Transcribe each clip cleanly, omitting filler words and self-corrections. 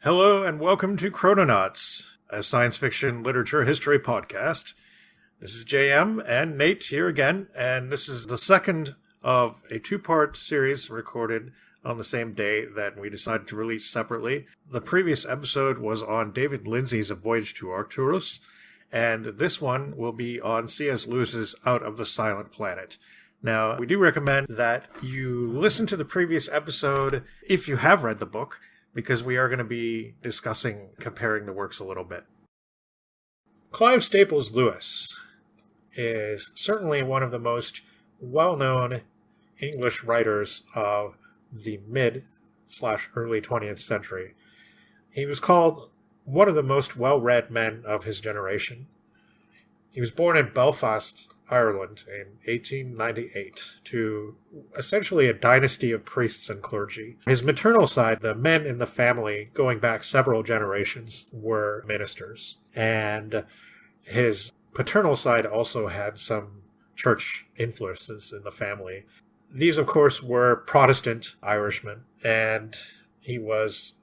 Hello and welcome to Chrononauts, a science fiction literature history podcast. This is JM and Nate here again, and this is the second of a two-part series recorded on the same day that we decided to release separately. The previous episode was on David Lindsay's A Voyage to Arcturus, and this one will be on C.S. Lewis's Out of the Silent Planet. Now, we do recommend that you listen to the previous episode if you have read the book, because we are going to be comparing the works a little bit. Clive Staples Lewis is certainly one of the most well-known English writers of the mid/early 20th century. He was called one of the most well-read men of his generation. He was born in Belfast, Ireland in 1898 to essentially a dynasty of priests and clergy. His maternal side, the men in the family going back several generations, were ministers. And his paternal side also had some church influences in the family. These, of course, were Protestant Irishmen, and he was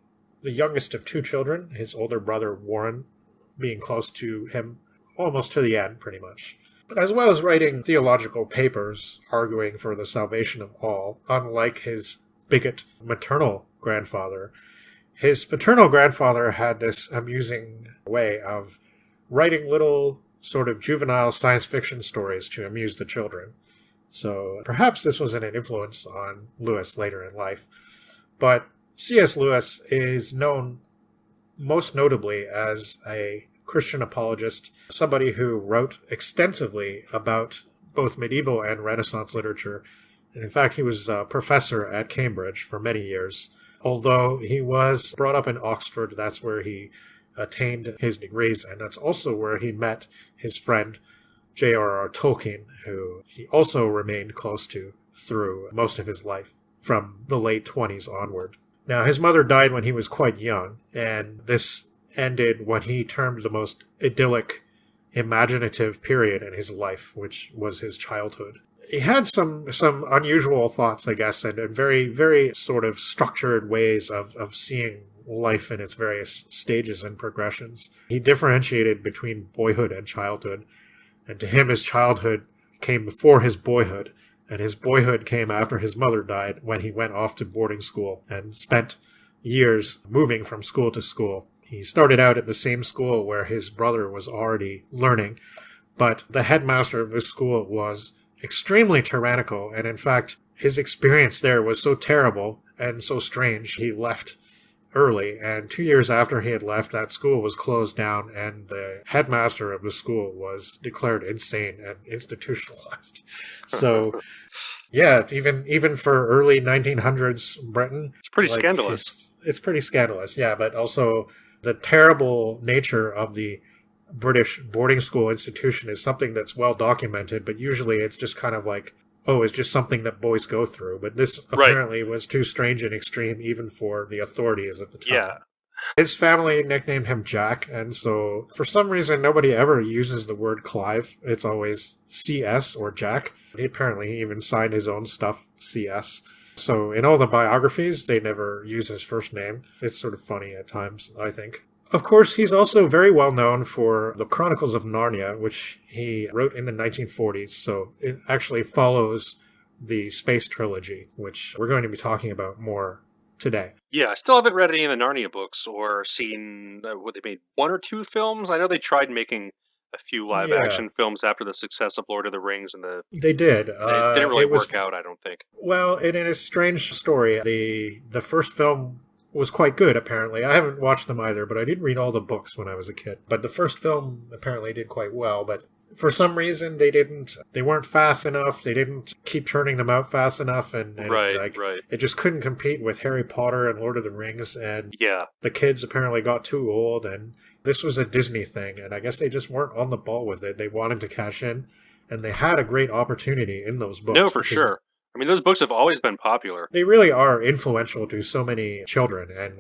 the youngest of two children, his older brother Warren being close to him almost to the end, pretty much. But as well as writing theological papers arguing for the salvation of all, unlike his bigot maternal grandfather, his paternal grandfather had this amusing way of writing little sort of juvenile science fiction stories to amuse the children. So perhaps this was an influence on Lewis later in life. But C.S. Lewis is known most notably as a Christian apologist, somebody who wrote extensively about both medieval and Renaissance literature. And in fact, he was a professor at Cambridge for many years. Although he was brought up in Oxford, that's where he attained his degrees, and that's also where he met his friend J.R.R. Tolkien, who he also remained close to through most of his life, from the late 20s onward. Now, his mother died when he was quite young, and this ended what he termed the most idyllic, imaginative period in his life, which was his childhood. He had some unusual thoughts, I guess, and very, very sort of structured ways of seeing life in its various stages and progressions. He differentiated between boyhood and childhood, and to him his childhood came before his boyhood, and his boyhood came after his mother died when he went off to boarding school and spent years moving from school to school. He started out at the same school where his brother was already learning, but the headmaster of the school was extremely tyrannical, and in fact, his experience there was so terrible and so strange, he left early, and 2 years after he had left, that school was closed down, and the headmaster of the school was declared insane and institutionalized. So, yeah, even for early 1900s Britain, it's pretty scandalous. It's pretty scandalous, yeah, but also the terrible nature of the British boarding school institution is something that's well documented, but usually it's just kind of like, oh, it's just something that boys go through. But this apparently was too strange and extreme even for the authorities at the time. Yeah. His family nicknamed him Jack, and so for some reason nobody ever uses the word Clive. It's always CS or Jack. He even signed his own stuff CS. So in all the biographies, they never use his first name. It's sort of funny at times, I think. Of course, he's also very well known for the Chronicles of Narnia, which he wrote in the 1940s. So it actually follows the Space Trilogy, which we're going to be talking about more today. Yeah, I still haven't read any of the Narnia books or seen what they made, one or two films. I know they tried making a few live-action films after the success of Lord of the Rings, and they did. It didn't really work out, I don't think. Well, in a strange story, the first film was quite good, apparently. I haven't watched them either, but I did read all the books when I was a kid. But the first film apparently did quite well, but for some reason they weren't fast enough, they didn't keep churning them out fast enough, and it just couldn't compete with Harry Potter and Lord of the Rings, and the kids apparently got too old, and this was a Disney thing, and I guess they just weren't on the ball with it. They wanted to cash in, and they had a great opportunity in those books. No, for sure. I mean, those books have always been popular. They really are influential to so many children, and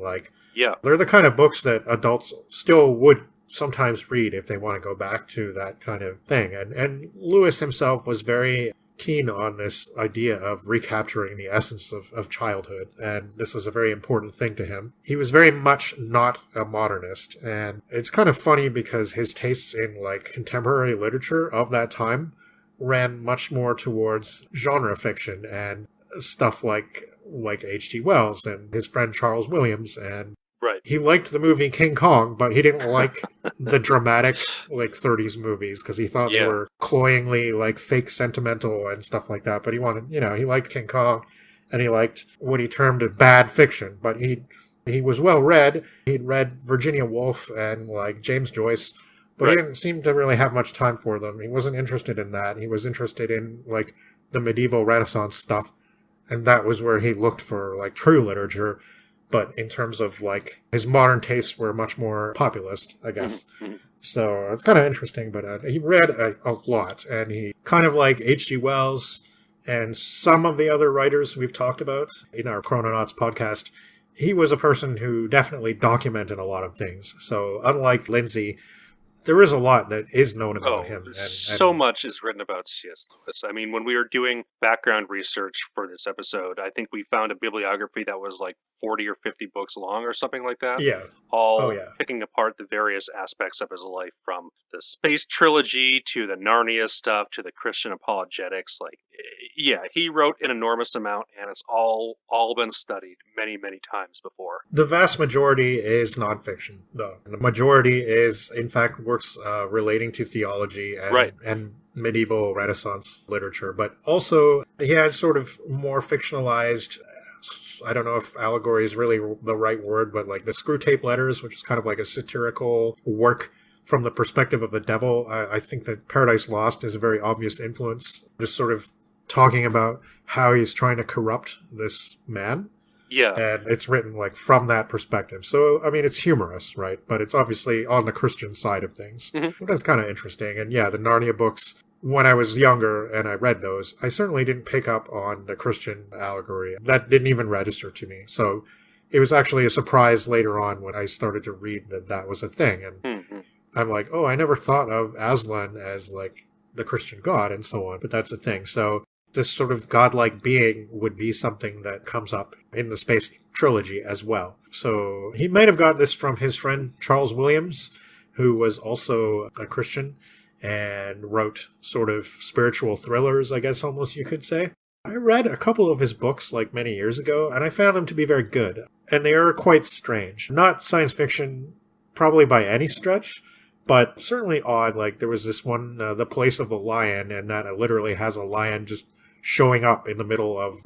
they're the kind of books that adults still would sometimes read if they want to go back to that kind of thing. And Lewis himself was very keen on this idea of recapturing the essence of childhood, and this was a very important thing to him. He was very much not a modernist, and it's kind of funny because his tastes in like contemporary literature of that time ran much more towards genre fiction and stuff like H.G. Wells and his friend Charles Williams, and Right. he liked the movie King Kong, but he didn't like the dramatic, like, 30s movies, because he thought they were cloyingly, like, fake sentimental and stuff like that. But he wanted, he liked King Kong, and he liked what he termed bad fiction. But he was well-read. He'd read Virginia Woolf and, like, James Joyce, but he didn't seem to really have much time for them. He wasn't interested in that. He was interested in, like, the medieval Renaissance stuff, and that was where he looked for, like, true literature. But in terms of, like, his modern tastes were much more populist, I guess. Mm-hmm. So it's kind of interesting, but he read a lot, and he kind of like H.G. Wells and some of the other writers we've talked about in our Chrononauts podcast. He was a person who definitely documented a lot of things. So unlike Lindsay, there is a lot that is known about him. So much is written about C.S. Lewis. I mean, when we were doing background research for this episode, I think we found a bibliography that was like 40 or 50 books long or something like that. Yeah. All picking apart the various aspects of his life, from the space trilogy to the Narnia stuff to the Christian apologetics. Like, yeah, he wrote an enormous amount, and it's all been studied many, many times before. The vast majority is nonfiction, though. The majority is, in fact, works relating to theology and medieval Renaissance literature. But also, he had sort of more fictionalized, I don't know if allegory is really the right word, but like the Screwtape Letters, which is kind of like a satirical work from the perspective of the devil. I think that Paradise Lost is a very obvious influence, just sort of talking about how he's trying to corrupt this man. Yeah. And it's written like from that perspective. So, I mean, it's humorous, right? But it's obviously on the Christian side of things. Mm-hmm. That's kind of interesting. And yeah, the Narnia books, when I was younger and I read those, I certainly didn't pick up on the Christian allegory. That didn't even register to me. So it was actually a surprise later on when I started to read that was a thing. And I'm like, oh, I never thought of Aslan as like the Christian god and so on. But that's a thing. So this sort of godlike being would be something that comes up in the space trilogy as well. So he might have got this from his friend Charles Williams, who was also a Christian and wrote sort of spiritual thrillers, I guess almost you could say. I read a couple of his books like many years ago, and I found them to be very good. And they are quite strange. Not science fiction, probably by any stretch, but certainly odd. Like there was this one, The Place of the Lion, and that literally has a lion just showing up in the middle of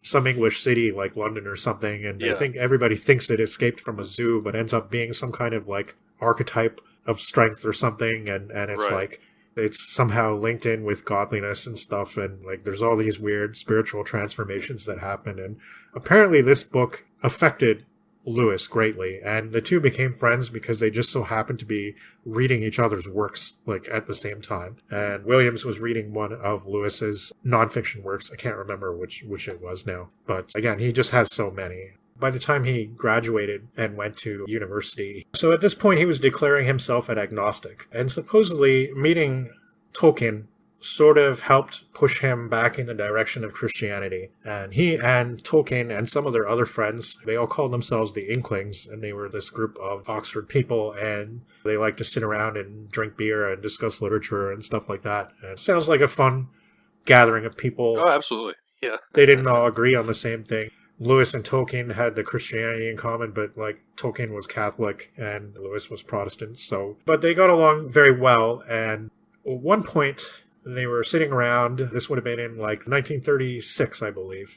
some English city like London or something, and I think everybody thinks it escaped from a zoo, but ends up being some kind of like archetype of strength or something, and it's like it's somehow linked in with godliness and stuff, and like there's all these weird spiritual transformations that happen. And apparently this book affected Lewis greatly, and the two became friends because they just so happened to be reading each other's works like at the same time. And Williams was reading one of Lewis's nonfiction works. I can't remember which it was now, but again, he just has so many. By the time he graduated and went to university, so at this point he was declaring himself an agnostic, and supposedly meeting Tolkien sort of helped push him back in the direction of Christianity. And he and Tolkien and some of their other friends, they all called themselves the Inklings, and they were this group of Oxford people, and they liked to sit around and drink beer and discuss literature and stuff like that. And it sounds like a fun gathering of people. Oh, absolutely. Yeah. They didn't all agree on the same thing. Lewis and Tolkien had the Christianity in common, but like Tolkien was Catholic and Lewis was Protestant. But they got along very well, and at one point they were sitting around, this would have been in like 1936, I believe,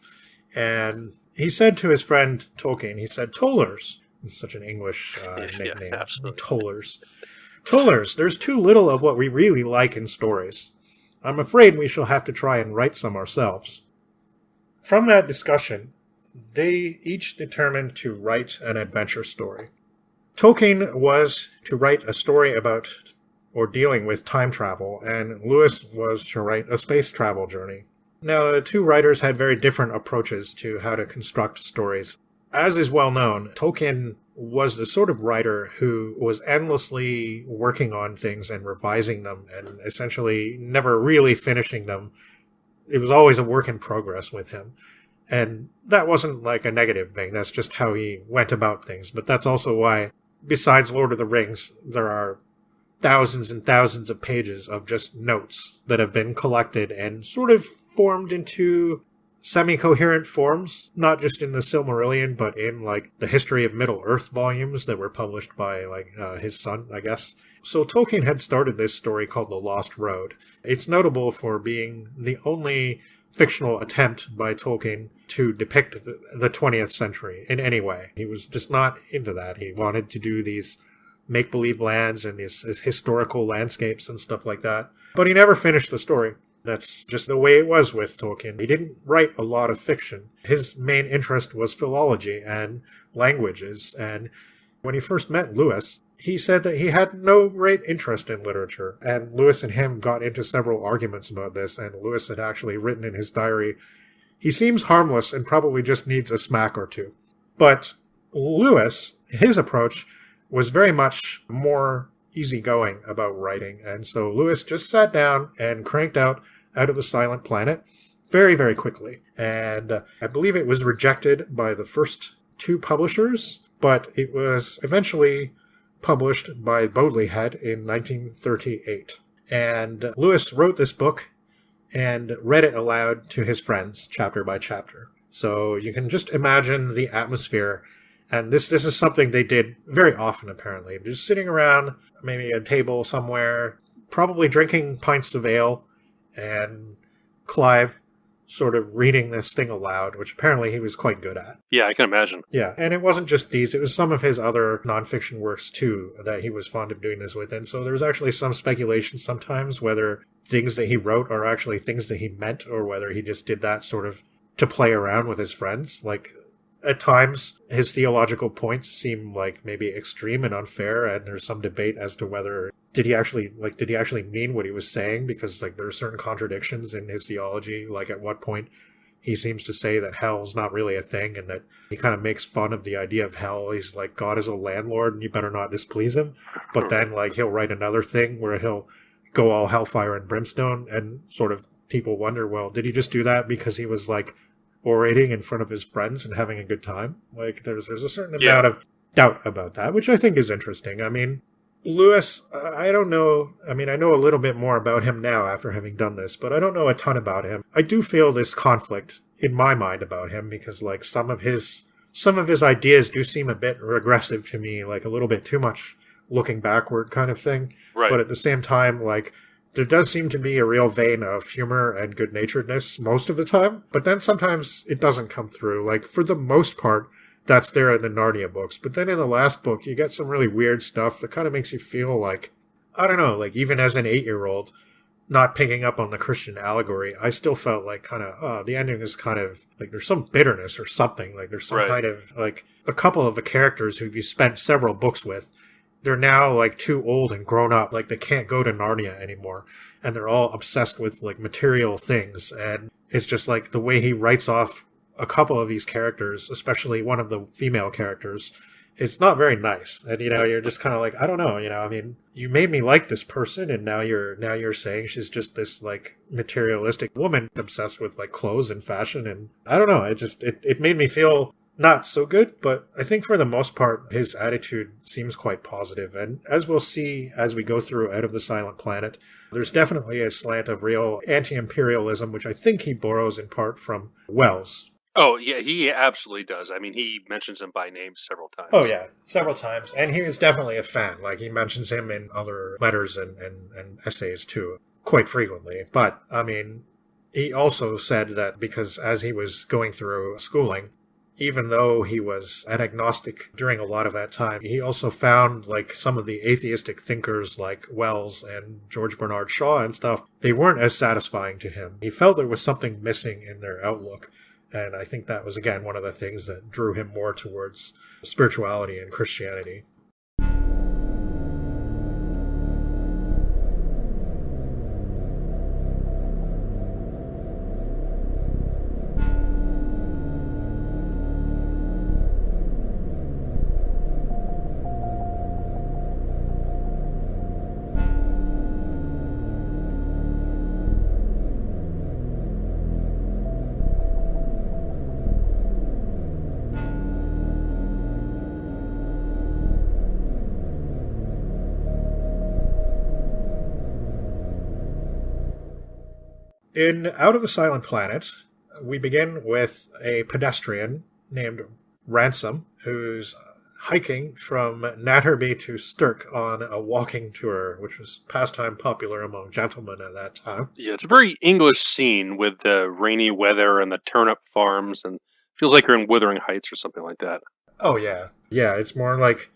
and he said to his friend Tolkien, he said, "Tollers," it's such an English nickname, Tollers. "Tollers, there's too little of what we really like in stories. I'm afraid we shall have to try and write some ourselves." From that discussion, they each determined to write an adventure story. Tolkien was to write a story about or dealing with time travel, and Lewis was to write a space travel journey. Now, the two writers had very different approaches to how to construct stories. As is well known, Tolkien was the sort of writer who was endlessly working on things and revising them, and essentially never really finishing them it was always a work in progress with him. And that wasn't like a negative thing. That's just how he went about things. But that's also why, besides Lord of the Rings, there are thousands and thousands of pages of just notes that have been collected and sort of formed into semi-coherent forms, not just in the Silmarillion, but in like the History of Middle-earth volumes that were published by like his son, I guess. So Tolkien had started this story called The Lost Road. It's notable for being the only fictional attempt by Tolkien to depict the 20th century in any way. He was just not into that. He wanted to do these make-believe lands and these historical landscapes and stuff like that. But he never finished the story. That's just the way it was with Tolkien. He didn't write a lot of fiction. His main interest was philology and languages. And when he first met Lewis, he said that he had no great interest in literature. And Lewis and him got into several arguments about this. And Lewis had actually written in his diary, "He seems harmless and probably just needs a smack or two." But Lewis, his approach was very much more easygoing about writing. And so Lewis just sat down and cranked out of the Silent Planet very, very quickly. And I believe it was rejected by the first two publishers, but it was eventually published by Bodley Head in 1938. And Lewis wrote this book and read it aloud to his friends, chapter by chapter. So you can just imagine the atmosphere. And this is something they did very often, apparently. Just sitting around maybe a table somewhere, probably drinking pints of ale, and Clive sort of reading this thing aloud, which apparently he was quite good at. Yeah, I can imagine. Yeah, and it wasn't just these, it was some of his other nonfiction works too that he was fond of doing this with. And so there's actually some speculation sometimes whether things that he wrote are actually things that he meant or whether he just did that sort of to play around with his friends. Like, at times, his theological points seem like maybe extreme and unfair, and there's some debate as to whether did he actually mean what he was saying, because like there are certain contradictions in his theology. Like at what point he seems to say that hell's not really a thing, and that he kind of makes fun of the idea of hell. He's like, God is a landlord, and you better not displease him. But then like he'll write another thing where he'll go all hellfire and brimstone, and sort of people wonder, well, did he just do that because he was like orating in front of his friends and having a good time? Like there's a certain amount of doubt about that, which I think is interesting. I mean, Lewis, I don't know. I mean, I know a little bit more about him now after having done this, but I don't know a ton about him. I do feel this conflict in my mind about him because like some of his ideas do seem a bit regressive to me, like a little bit too much looking backward kind of thing. Right. But at the same time, like there does seem to be a real vein of humor and good-naturedness most of the time, but then sometimes it doesn't come through. Like, for the most part, that's there in the Narnia books. But then in the last book, you get some really weird stuff that kind of makes you feel like, I don't know, like even as an 8-year-old, not picking up on the Christian allegory, I still felt like kind of, the ending is kind of, like there's some bitterness or something. Like there's some kind of, like, a couple of the characters who you spent several books with, they're now like too old and grown up, like they can't go to Narnia anymore, and they're all obsessed with like material things. And it's just like the way he writes off a couple of these characters, especially one of the female characters, it's not very nice. And you know, you're just kind of like, I don't know, you know, I mean, you made me like this person, and now you're saying she's just this like materialistic woman obsessed with like clothes and fashion, and I don't know, it made me feel not so good. But I think for the most part, his attitude seems quite positive. And as we'll see as we go through Out of the Silent Planet, there's definitely a slant of real anti-imperialism, which I think he borrows in part from Wells. Oh, yeah, he absolutely does. I mean, he mentions him by name several times. Oh, yeah, several times. And he is definitely a fan. Like, he mentions him in other letters and essays, too, quite frequently. But, I mean, he also said that because as he was going through schooling, even though he was an agnostic during a lot of that time, he also found, like, some of the atheistic thinkers like Wells and George Bernard Shaw and stuff, they weren't as satisfying to him. He felt there was something missing in their outlook. And I think that was, again, one of the things that drew him more towards spirituality and Christianity. in Out of the Silent Planet, we begin with a pedestrian named Ransom, who's hiking from Natterby to Stirk on a walking tour, which was pastime popular among gentlemen at that time. Yeah, it's a very English scene with the rainy weather and the turnip farms, and feels like you're in Wuthering Heights or something like that. Oh, yeah. Yeah, it's more like,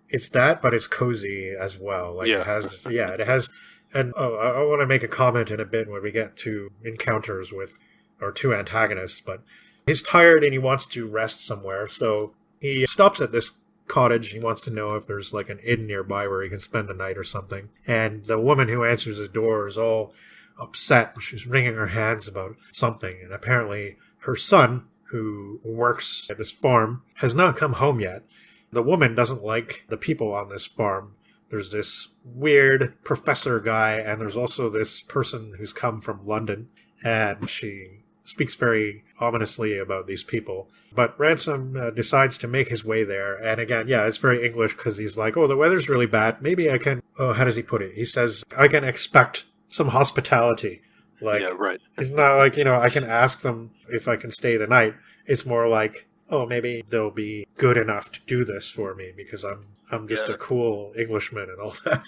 it's that, but it's cozy as well. Like, Yeah. it has, and I want to make a comment in a bit when we get to encounters with our two antagonists, but he's tired and he wants to rest somewhere, so he stops at this cottage. He wants to know if there's like an inn nearby where he can spend the night or something. And the woman who answers the door is all upset. She's wringing her hands about something. And apparently her son, who works at this farm, has not come home yet. The woman doesn't like the people on this farm. There's this weird professor guy, and there's also this person who's come from London. And she speaks very ominously about these people. But Ransom decides to make his way there. And again, yeah, it's very English because he's like, oh, the weather's really bad. Maybe I can, how does he put it? He says, I can expect some hospitality. Like, yeah, right. It's not like, I can ask them if I can stay the night. It's more like, oh, maybe they'll be good enough to do this for me because I'm just a cool Englishman and all that.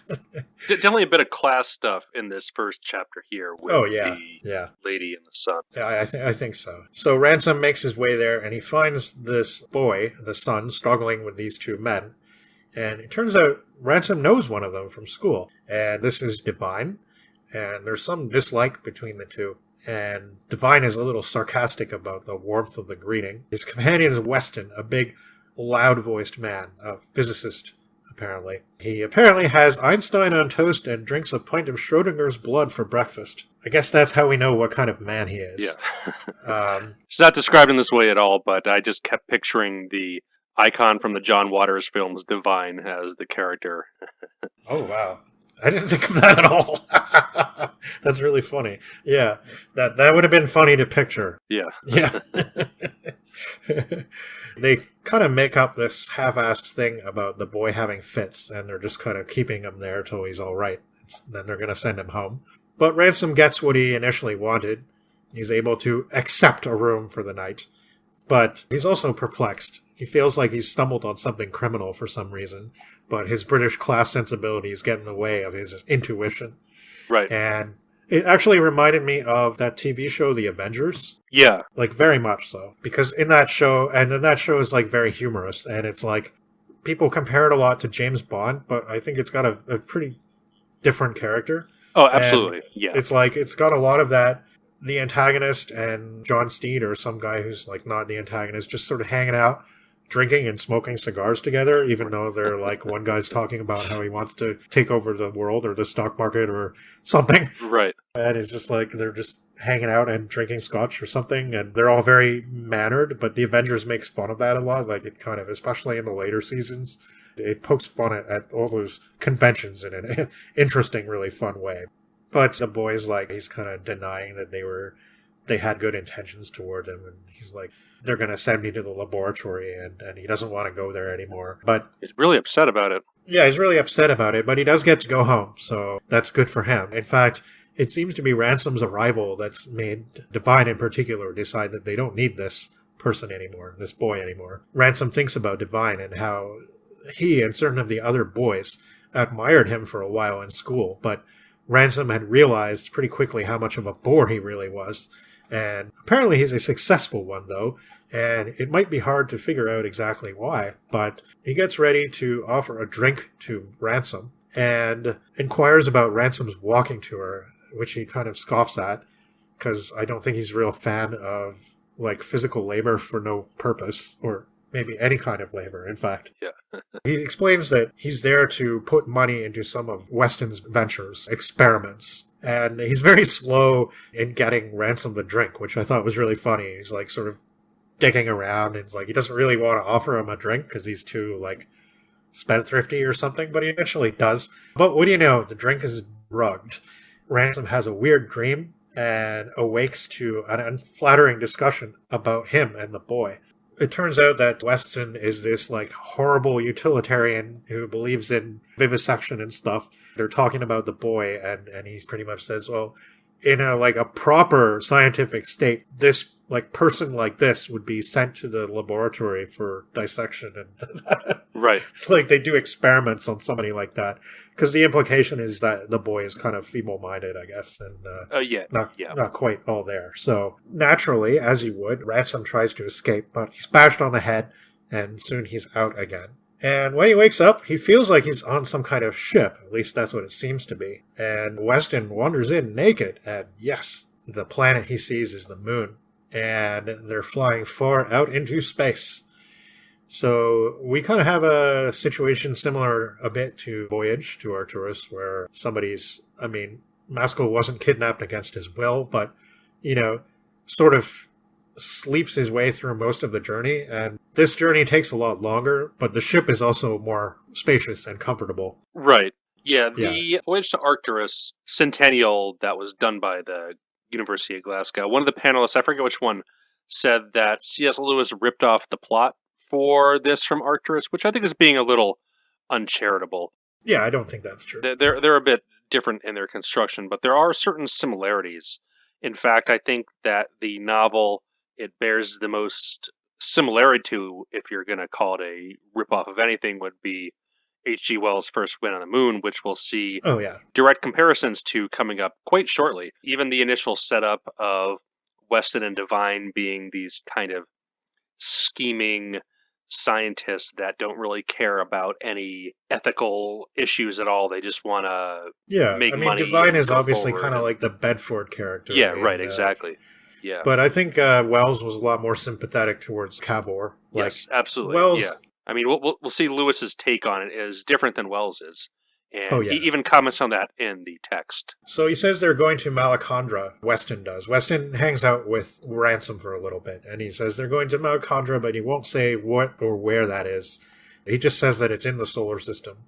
Definitely a bit of class stuff in this first chapter here with the lady and the son. Yeah, I think so. So Ransom makes his way there, and he finds this boy, the son, struggling with these two men. And it turns out Ransom knows one of them from school. And this is Divine. And there's some dislike between the two. And Divine is a little sarcastic about the warmth of the greeting. His companion is Weston, a big, loud-voiced man, a physicist, apparently. He apparently has Einstein on toast and drinks a pint of Schrodinger's blood for breakfast. I guess that's how we know what kind of man he is. Yeah. It's not described in this way at all, but I just kept picturing the icon from the John Waters films, Divine, as the character. Oh, wow. I didn't think of that at all. That's really funny. Yeah, that would have been funny to picture. Yeah. Yeah. They kind of make up this half-assed thing about the boy having fits, and they're just kind of keeping him there till he's all right. Then they're going to send him home. But Ransom gets what he initially wanted. He's able to accept a room for the night. But he's also perplexed. He feels like he's stumbled on something criminal for some reason, but his British class sensibilities get in the way of his intuition. Right. And it actually reminded me of that TV show, The Avengers. Yeah. Like, very much so. Because in that show is, like, very humorous, and it's, like, people compare it a lot to James Bond, but I think it's got a pretty different character. Oh, absolutely. And yeah. It's, like, it's got a lot of that. The antagonist and John Steed, or some guy who's, like, not the antagonist, just sort of hanging out, drinking and smoking cigars together, even though they're like, one guy's talking about how he wants to take over the world or the stock market or something. Right. And it's just like, they're just hanging out and drinking scotch or something, and they're all very mannered, but the Avengers makes fun of that a lot. Like, it kind of, especially in the later seasons, it pokes fun at all those conventions in an interesting, really fun way. But the boy's like, he's kind of denying that they had good intentions toward him, and he's like, they're going to send me to the laboratory, and he doesn't want to go there anymore. But he's really upset about it. Yeah, he's really upset about it, but he does get to go home, so that's good for him. In fact, it seems to be Ransom's arrival that's made Divine in particular decide that they don't need this person anymore, this boy anymore. Ransom thinks about Divine and how he and certain of the other boys admired him for a while in school, but Ransom had realized pretty quickly how much of a bore he really was. And apparently he's a successful one, though, and it might be hard to figure out exactly why, but he gets ready to offer a drink to Ransom and inquires about Ransom's walking tour, which he kind of scoffs at, because I don't think he's a real fan of, like, physical labor for no purpose, or maybe any kind of labor, in fact. Yeah. He explains that he's there to put money into some of Weston's ventures, experiments. And he's very slow in getting Ransom the drink, which I thought was really funny. He's like sort of digging around, and it's like he doesn't really want to offer him a drink because he's too like spendthrifty or something, but he eventually does. But what do you know? The drink is drugged. Ransom has a weird dream and awakes to an unflattering discussion about him and the boy. It turns out that Weston is this like horrible utilitarian who believes in vivisection and stuff. They're talking about the boy, and he pretty much says, well, in a proper scientific state, this person like this would be sent to the laboratory for dissection, and Right. it's like they do experiments on somebody like that, because the implication is that the boy is kind of feeble-minded, I guess, and not quite all there. So naturally, as you would, Ransom tries to escape, but he's bashed on the head, and soon he's out again. And when he wakes up, he feels like he's on some kind of ship. At least that's what it seems to be. And Weston wanders in naked, and yes, the planet he sees is the moon. And they're flying far out into space. So we kind of have a situation similar a bit to Voyage, to Arcturus, where Maskell wasn't kidnapped against his will, but, sort of sleeps his way through most of the journey, and this journey takes a lot longer, but the ship is also more spacious and comfortable. Right. Yeah, the Voyage to Arcturus Centennial that was done by the University of Glasgow, one of the panelists, I forget which one, said that C.S. Lewis ripped off the plot for this from Arcturus, which I think is being a little uncharitable. Yeah, I don't think that's true. They're a bit different in their construction, but there are certain similarities. In fact, I think that the novel it bears the most similarity to, if you're going to call it a ripoff of anything, would be H.G. Wells' First Wind on the Moon, which we'll see direct comparisons to coming up quite shortly. Even the initial setup of Weston and Divine being these kind of scheming scientists that don't really care about any ethical issues at all. They just want to make money. Divine is obviously kind of like the Bedford character. Yeah, right, exactly. Yeah. But I think Wells was a lot more sympathetic towards Cavour. Yes, absolutely. Wells, yeah. I mean, we'll see Lewis's take on it is different than Wells's. And he even comments on that in the text. So he says they're going to Malacandra, Weston does. Weston hangs out with Ransom for a little bit, and he says they're going to Malacandra, but he won't say what or where that is. He just says that it's in the solar system.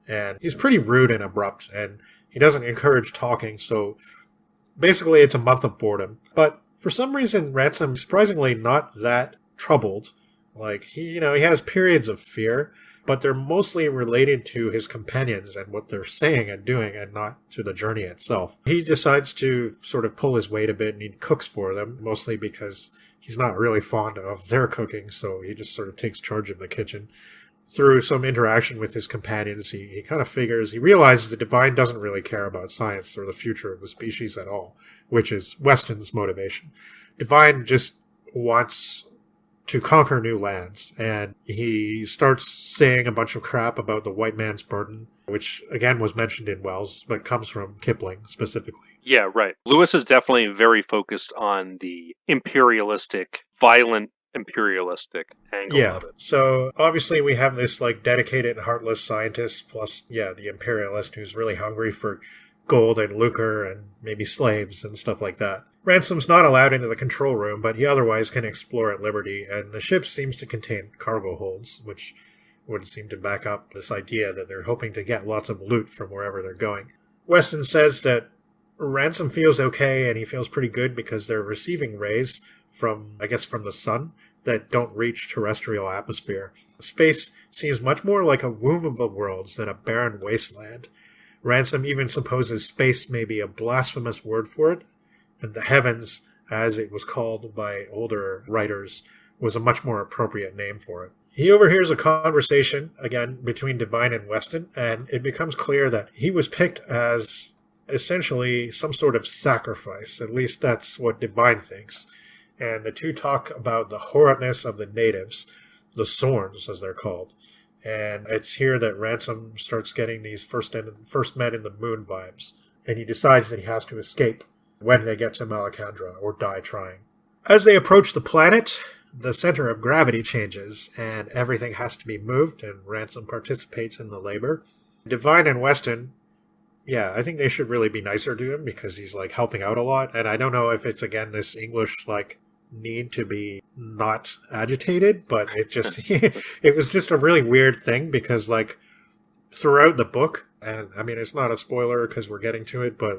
And he's pretty rude and abrupt, and he doesn't encourage talking, so basically it's a month of boredom. But for some reason, Ransom's surprisingly not that troubled. He has periods of fear, but they're mostly related to his companions and what they're saying and doing, and not to the journey itself. He decides to sort of pull his weight a bit, and he cooks for them, mostly because he's not really fond of their cooking, so he just sort of takes charge of the kitchen. Through some interaction with his companions, he kind of he realizes the Divine doesn't really care about science or the future of the species at all, which is Weston's motivation. Divine just wants to conquer new lands, and he starts saying a bunch of crap about the white man's burden, which again was mentioned in Wells, but comes from Kipling specifically. Yeah, right. Lewis is definitely very focused on the violent imperialistic angle of it. So obviously we have this dedicated, heartless scientist, plus the imperialist who's really hungry for gold and lucre and maybe slaves and stuff like that. Ransom's not allowed into the control room, but he otherwise can explore at liberty, and the ship seems to contain cargo holds, which would seem to back up this idea that they're hoping to get lots of loot from wherever they're going. Weston says that Ransom feels okay, and he feels pretty good because they're receiving rays from the sun that don't reach terrestrial atmosphere. Space seems much more like a womb of the worlds than a barren wasteland. Ransom even supposes space may be a blasphemous word for it, and the heavens, as it was called by older writers, was a much more appropriate name for it. He overhears a conversation, again, between Divine and Weston, and it becomes clear that he was picked as essentially some sort of sacrifice. At least that's what Divine thinks. And the two talk about the horridness of the natives, the Sorns, as they're called. And it's here that Ransom starts getting these first men in the moon vibes, and he decides that he has to escape when they get to Malacandra, or die trying. As they approach the planet, the center of gravity changes, and everything has to be moved, and Ransom participates in the labor. Divine and Weston, I think they should really be nicer to him, because he's, helping out a lot, and I don't know if it's, again, this English, need to be not agitated, but it just, it was just a really weird thing, because, throughout the book, and, it's not a spoiler, because we're getting to it, but,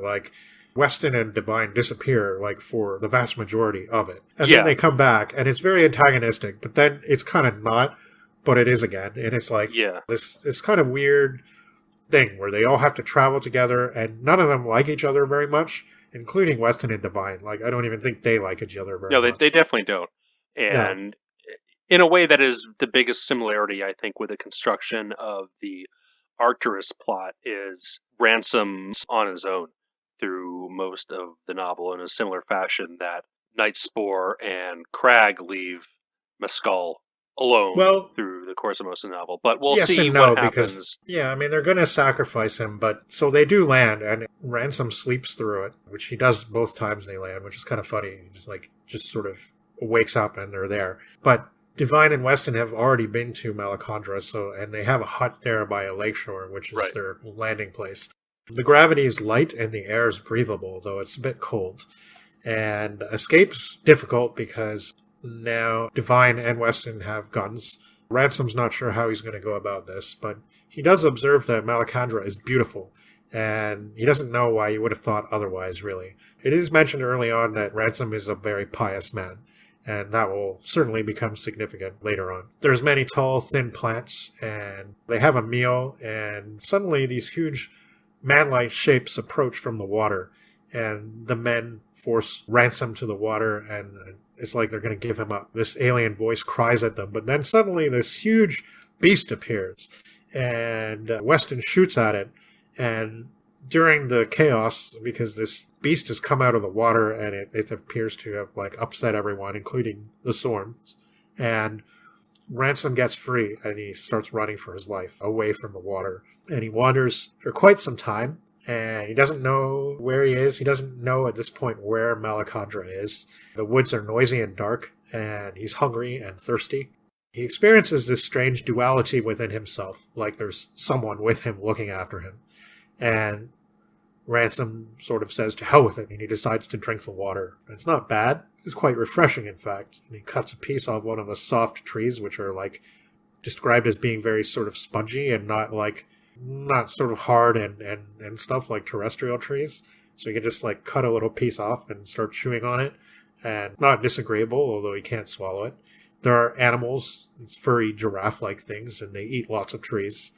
Weston and Divine disappear, for the vast majority of it. And then they come back, and it's very antagonistic, but then it's kind of not, but it is again. And it's this kind of weird thing where they all have to travel together, and none of them like each other very much, including Weston and Divine. Like, I don't even think they like each other very No, much. they definitely don't. Yeah. And in a way, that is the biggest similarity, I think, with the construction of the Arcturus plot is Ransom's on his own through most of the novel in a similar fashion that Nightspore and Crag leave Mescal alone Well, through the course of most of the novel. But we'll yes see and no, what because, happens. yeah, I mean, they're going to sacrifice him, but so they do land, and Ransom sleeps through it, which he does both times they land, which is kind of funny. He's like, just sort of wakes up and they're there. But Divine and Weston have already been to Malacandra, and they have a hut there by a lakeshore, which is their landing place. The gravity is light and the air is breathable, though it's a bit cold. And escape's difficult because now Divine and Weston have guns. Ransom's not sure how he's going to go about this, but he does observe that Malacandra is beautiful, and he doesn't know why you would have thought otherwise, really. It is mentioned early on that Ransom is a very pious man, and that will certainly become significant later on. There's many tall, thin plants, and they have a meal, and suddenly these huge man-like shapes approach from the water, and the men force Ransom to the water, and it's like they're going to give him up. This alien voice cries at them, but then suddenly this huge beast appears, and Weston shoots at it, and during the chaos, because this beast has come out of the water, and it appears to have like upset everyone, including the Sorns, and Ransom gets free, and he starts running for his life away from the water, and he wanders for quite some time, and he doesn't know where he is. He doesn't know at this point where Malacandra is. The woods are noisy and dark, and he's hungry and thirsty. He experiences this strange duality within himself, like there's someone with him looking after him. And Ransom sort of says to hell with it, and he decides to drink the water. It's not bad. It's quite refreshing, in fact. And he cuts a piece off one of the soft trees, which are like described as being very sort of spongy and not sort of hard and stuff like terrestrial trees. So you can just like cut a little piece off and start chewing on it, and not disagreeable, although he can't swallow it. There are animals, these furry giraffe-like things, and they eat lots of trees.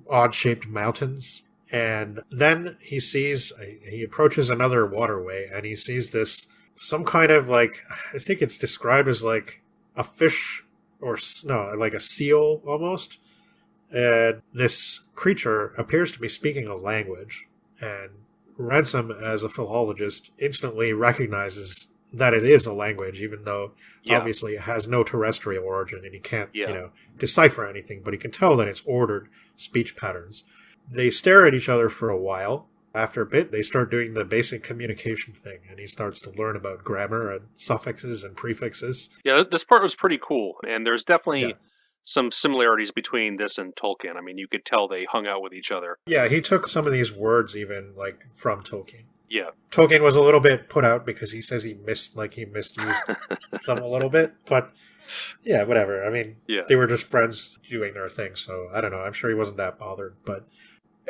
Odd-shaped mountains. And then he approaches another waterway, and he sees some kind of like, I think it's described as like a fish like a seal almost. And this creature appears to be speaking a language, and Ransom, as a philologist, instantly recognizes that it is a language, even though obviously it has no terrestrial origin, and he can't, decipher anything, but he can tell that it's ordered speech patterns. They stare at each other for a while. After a bit, they start doing the basic communication thing, and he starts to learn about grammar and suffixes and prefixes. Yeah, this part was pretty cool, and there's definitely some similarities between this and Tolkien. I mean, you could tell they hung out with each other. Yeah, he took some of these words even like from Tolkien. Yeah. Tolkien was a little bit put out because he says he misused them a little bit, but yeah, whatever. I mean, they were just friends doing their thing, so I don't know. I'm sure he wasn't that bothered, but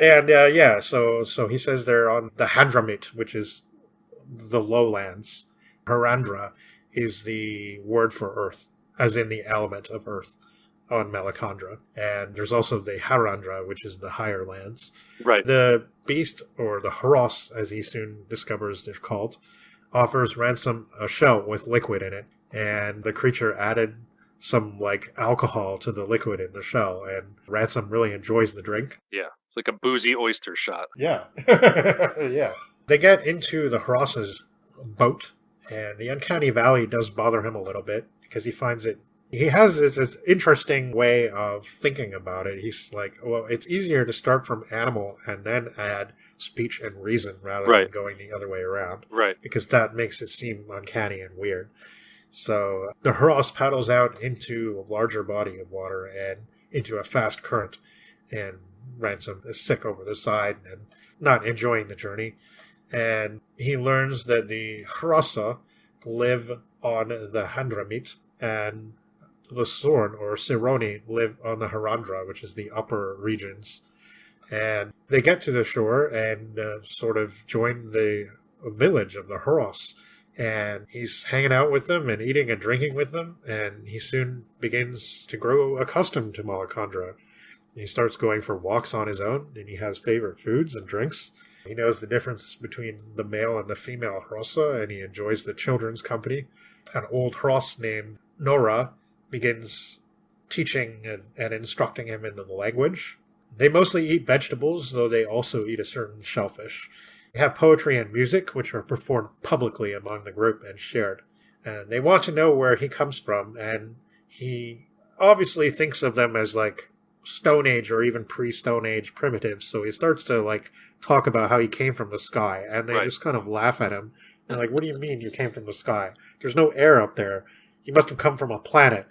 so he says they're on the Handramit, which is the lowlands. Harandra is the word for earth, as in the element of earth on Malacandra. And there's also the Harandra, which is the higher lands. Right. The beast, or the Haros, as he soon discovers they're called, offers Ransom a shell with liquid in it. And the creature added some like alcohol to the liquid in the shell, and Ransom really enjoys the drink. Yeah. It's like a boozy oyster shot. Yeah. Yeah. They get into the Haros's boat, and the uncanny valley does bother him a little bit because he finds it. He has this interesting way of thinking about it. He's like, well, it's easier to start from animal and then add speech and reason rather than going the other way around. Right. Because that makes it seem uncanny and weird. So the Haros paddles out into a larger body of water and into a fast current, and Ransom is sick over the side and not enjoying the journey. And he learns that the Harasa live on the Handramit, and the Sorn, or Sironi, live on the Harandra, which is the upper regions. And they get to the shore and sort of join the village of the Haros. And he's hanging out with them and eating and drinking with them, and he soon begins to grow accustomed to Malacandra. He starts going for walks on his own, and he has favorite foods and drinks. He knows the difference between the male and the female Hrossa, and he enjoys the children's company. An old Hross named Nora begins teaching and instructing him in the language. They mostly eat vegetables, though they also eat a certain shellfish. They have poetry and music, which are performed publicly among the group and shared. And they want to know where he comes from, and he obviously thinks of them as like Stone Age or even pre-Stone Age primitives, so he starts to like talk about how he came from the sky, and they just kind of laugh at him. They're like, what do you mean you came from the sky? There's no air up there. You must have come from a planet.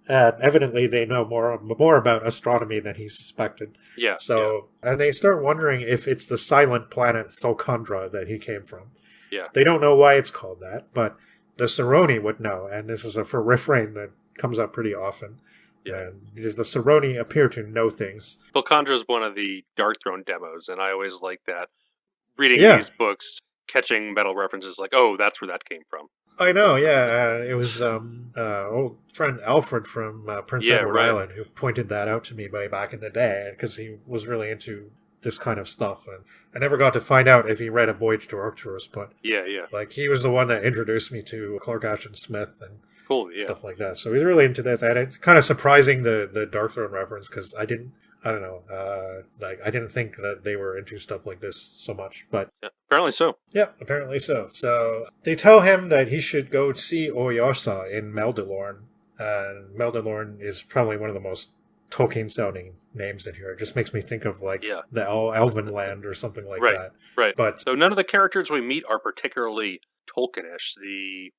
And evidently they know more about astronomy than he suspected. Yeah. So, and they start wondering if it's the silent planet Thokandra that he came from. Yeah. They don't know why it's called that, but the Saroni would know, and this is a refrain that comes up pretty often. Yeah. And the Saroni appear to know things. Thokandra is one of the Darkthrone demos, and I always like that. Reading these books, catching metal references like, oh, that's where that came from. I know, yeah. It was old friend Alfred from Prince Edward Island who pointed that out to me way back in the day, because he was really into this kind of stuff. And I never got to find out if he read A Voyage to Arcturus, but like he was the one that introduced me to Clark Ashton Smith and stuff like that. So he's really into this, and it's kind of surprising the Darkthrone reference, because I didn't think that they were into stuff like this so much, but apparently so. Yeah, apparently so. So they tell him that he should go see Oyarsa in Meldalorn. Meldalorn is probably one of the most Tolkien-sounding names in here. It just makes me think of like the Elven land or something like that. Right. But so none of the characters we meet are particularly Tolkienish. The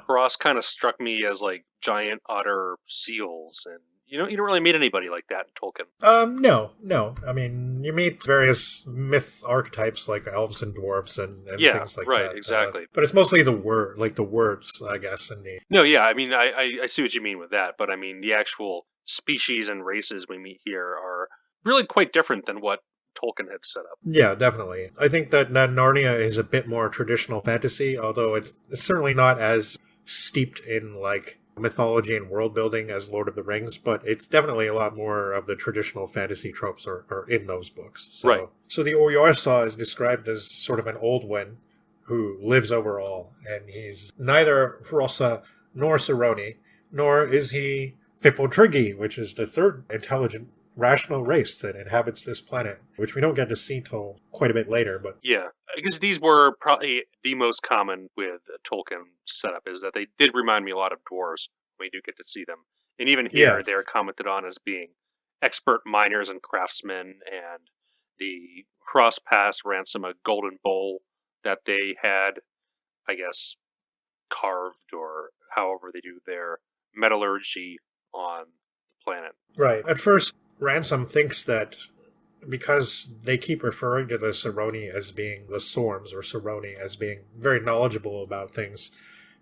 Cross kind of struck me as like giant otter seals, and you don't really meet anybody like that in Tolkien. No. I mean, you meet various myth archetypes like elves and dwarves and things like that. Right, exactly. But it's mostly the words, I guess. No, yeah, I mean, I see what you mean with that, but I mean, the actual species and races we meet here are really quite different than what Tolkien had set up. Yeah, definitely. I think that Narnia is a bit more traditional fantasy, although it's certainly not as steeped in like mythology and world building as Lord of the Rings, but it's definitely a lot more of the traditional fantasy tropes are in those books. So the Oyarsa is described as sort of an old one who lives over all, and he's neither Hrossa nor Saroni, nor is he Fipodrigi, which is the third intelligent rational race that inhabits this planet, which we don't get to see till quite a bit later. But yeah, I guess these were probably the most common with Tolkien setup, is that they did remind me a lot of dwarves when we do get to see them. And even here, they're commented on as being expert miners and craftsmen, and the Cross Pass ransom a golden bowl that they had, I guess, carved or however they do their metallurgy on the planet. Right. At first, Ransom thinks that because they keep referring to the Saroni as being the Sorms, or Saroni as being very knowledgeable about things,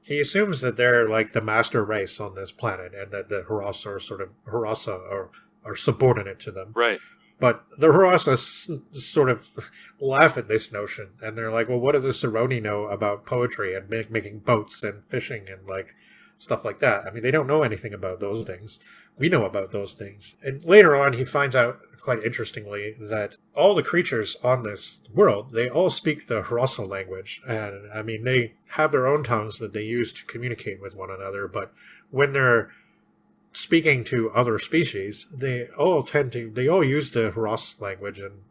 he assumes that they're like the master race on this planet, and that the Hrossa are subordinate to them. Right. But the Hrossa sort of laugh at this notion, and they're like, well, what do the Saroni know about poetry and making boats and fishing and like stuff like that? I mean, they don't know anything about those things. We know about those things. And later on, he finds out, quite interestingly, that all the creatures on this world, they all speak the Hrossa language. And, I mean, they have their own tongues that they use to communicate with one another. But when they're speaking to other species, they all use the Hross language. And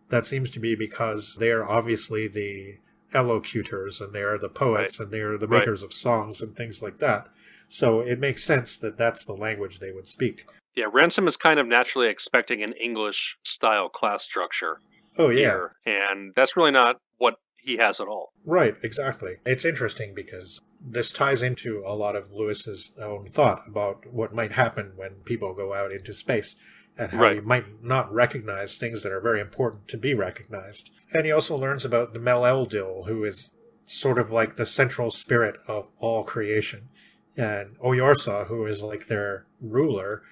that seems to be because they are obviously the elocutors, and they are the poets, and they are the makers of songs and things like that. So it makes sense that that's the language they would speak. Yeah, Ransom is kind of naturally expecting an English-style class structure. Oh, yeah. Here, and that's really not what he has at all. Right, exactly. It's interesting because this ties into a lot of Lewis's own thought about what might happen when people go out into space, and how you might not recognize things that are very important to be recognized. And he also learns about the Mel-Eldil, who is sort of like the central spirit of all creation. And Oyarsa, who is like their ruler,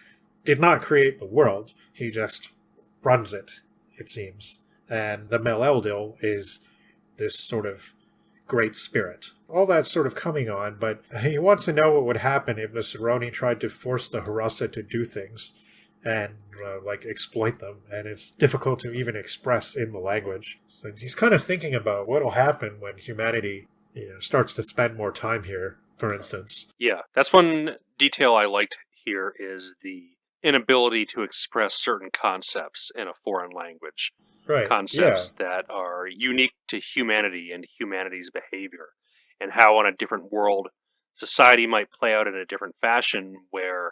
did not create the world. He just runs it, it seems. And the Mel-Eldil is this sort of great spirit. All that's sort of coming on, but he wants to know what would happen if the Saroni tried to force the Hrossa to do things. and exploit them, and it's difficult to even express in the language. So he's kind of thinking about what will happen when humanity starts to spend more time here, for instance. Yeah, that's one detail I liked here is the inability to express certain concepts in a foreign language. Right, yeah. Concepts that are unique to humanity and humanity's behavior, and how on a different world society might play out in a different fashion where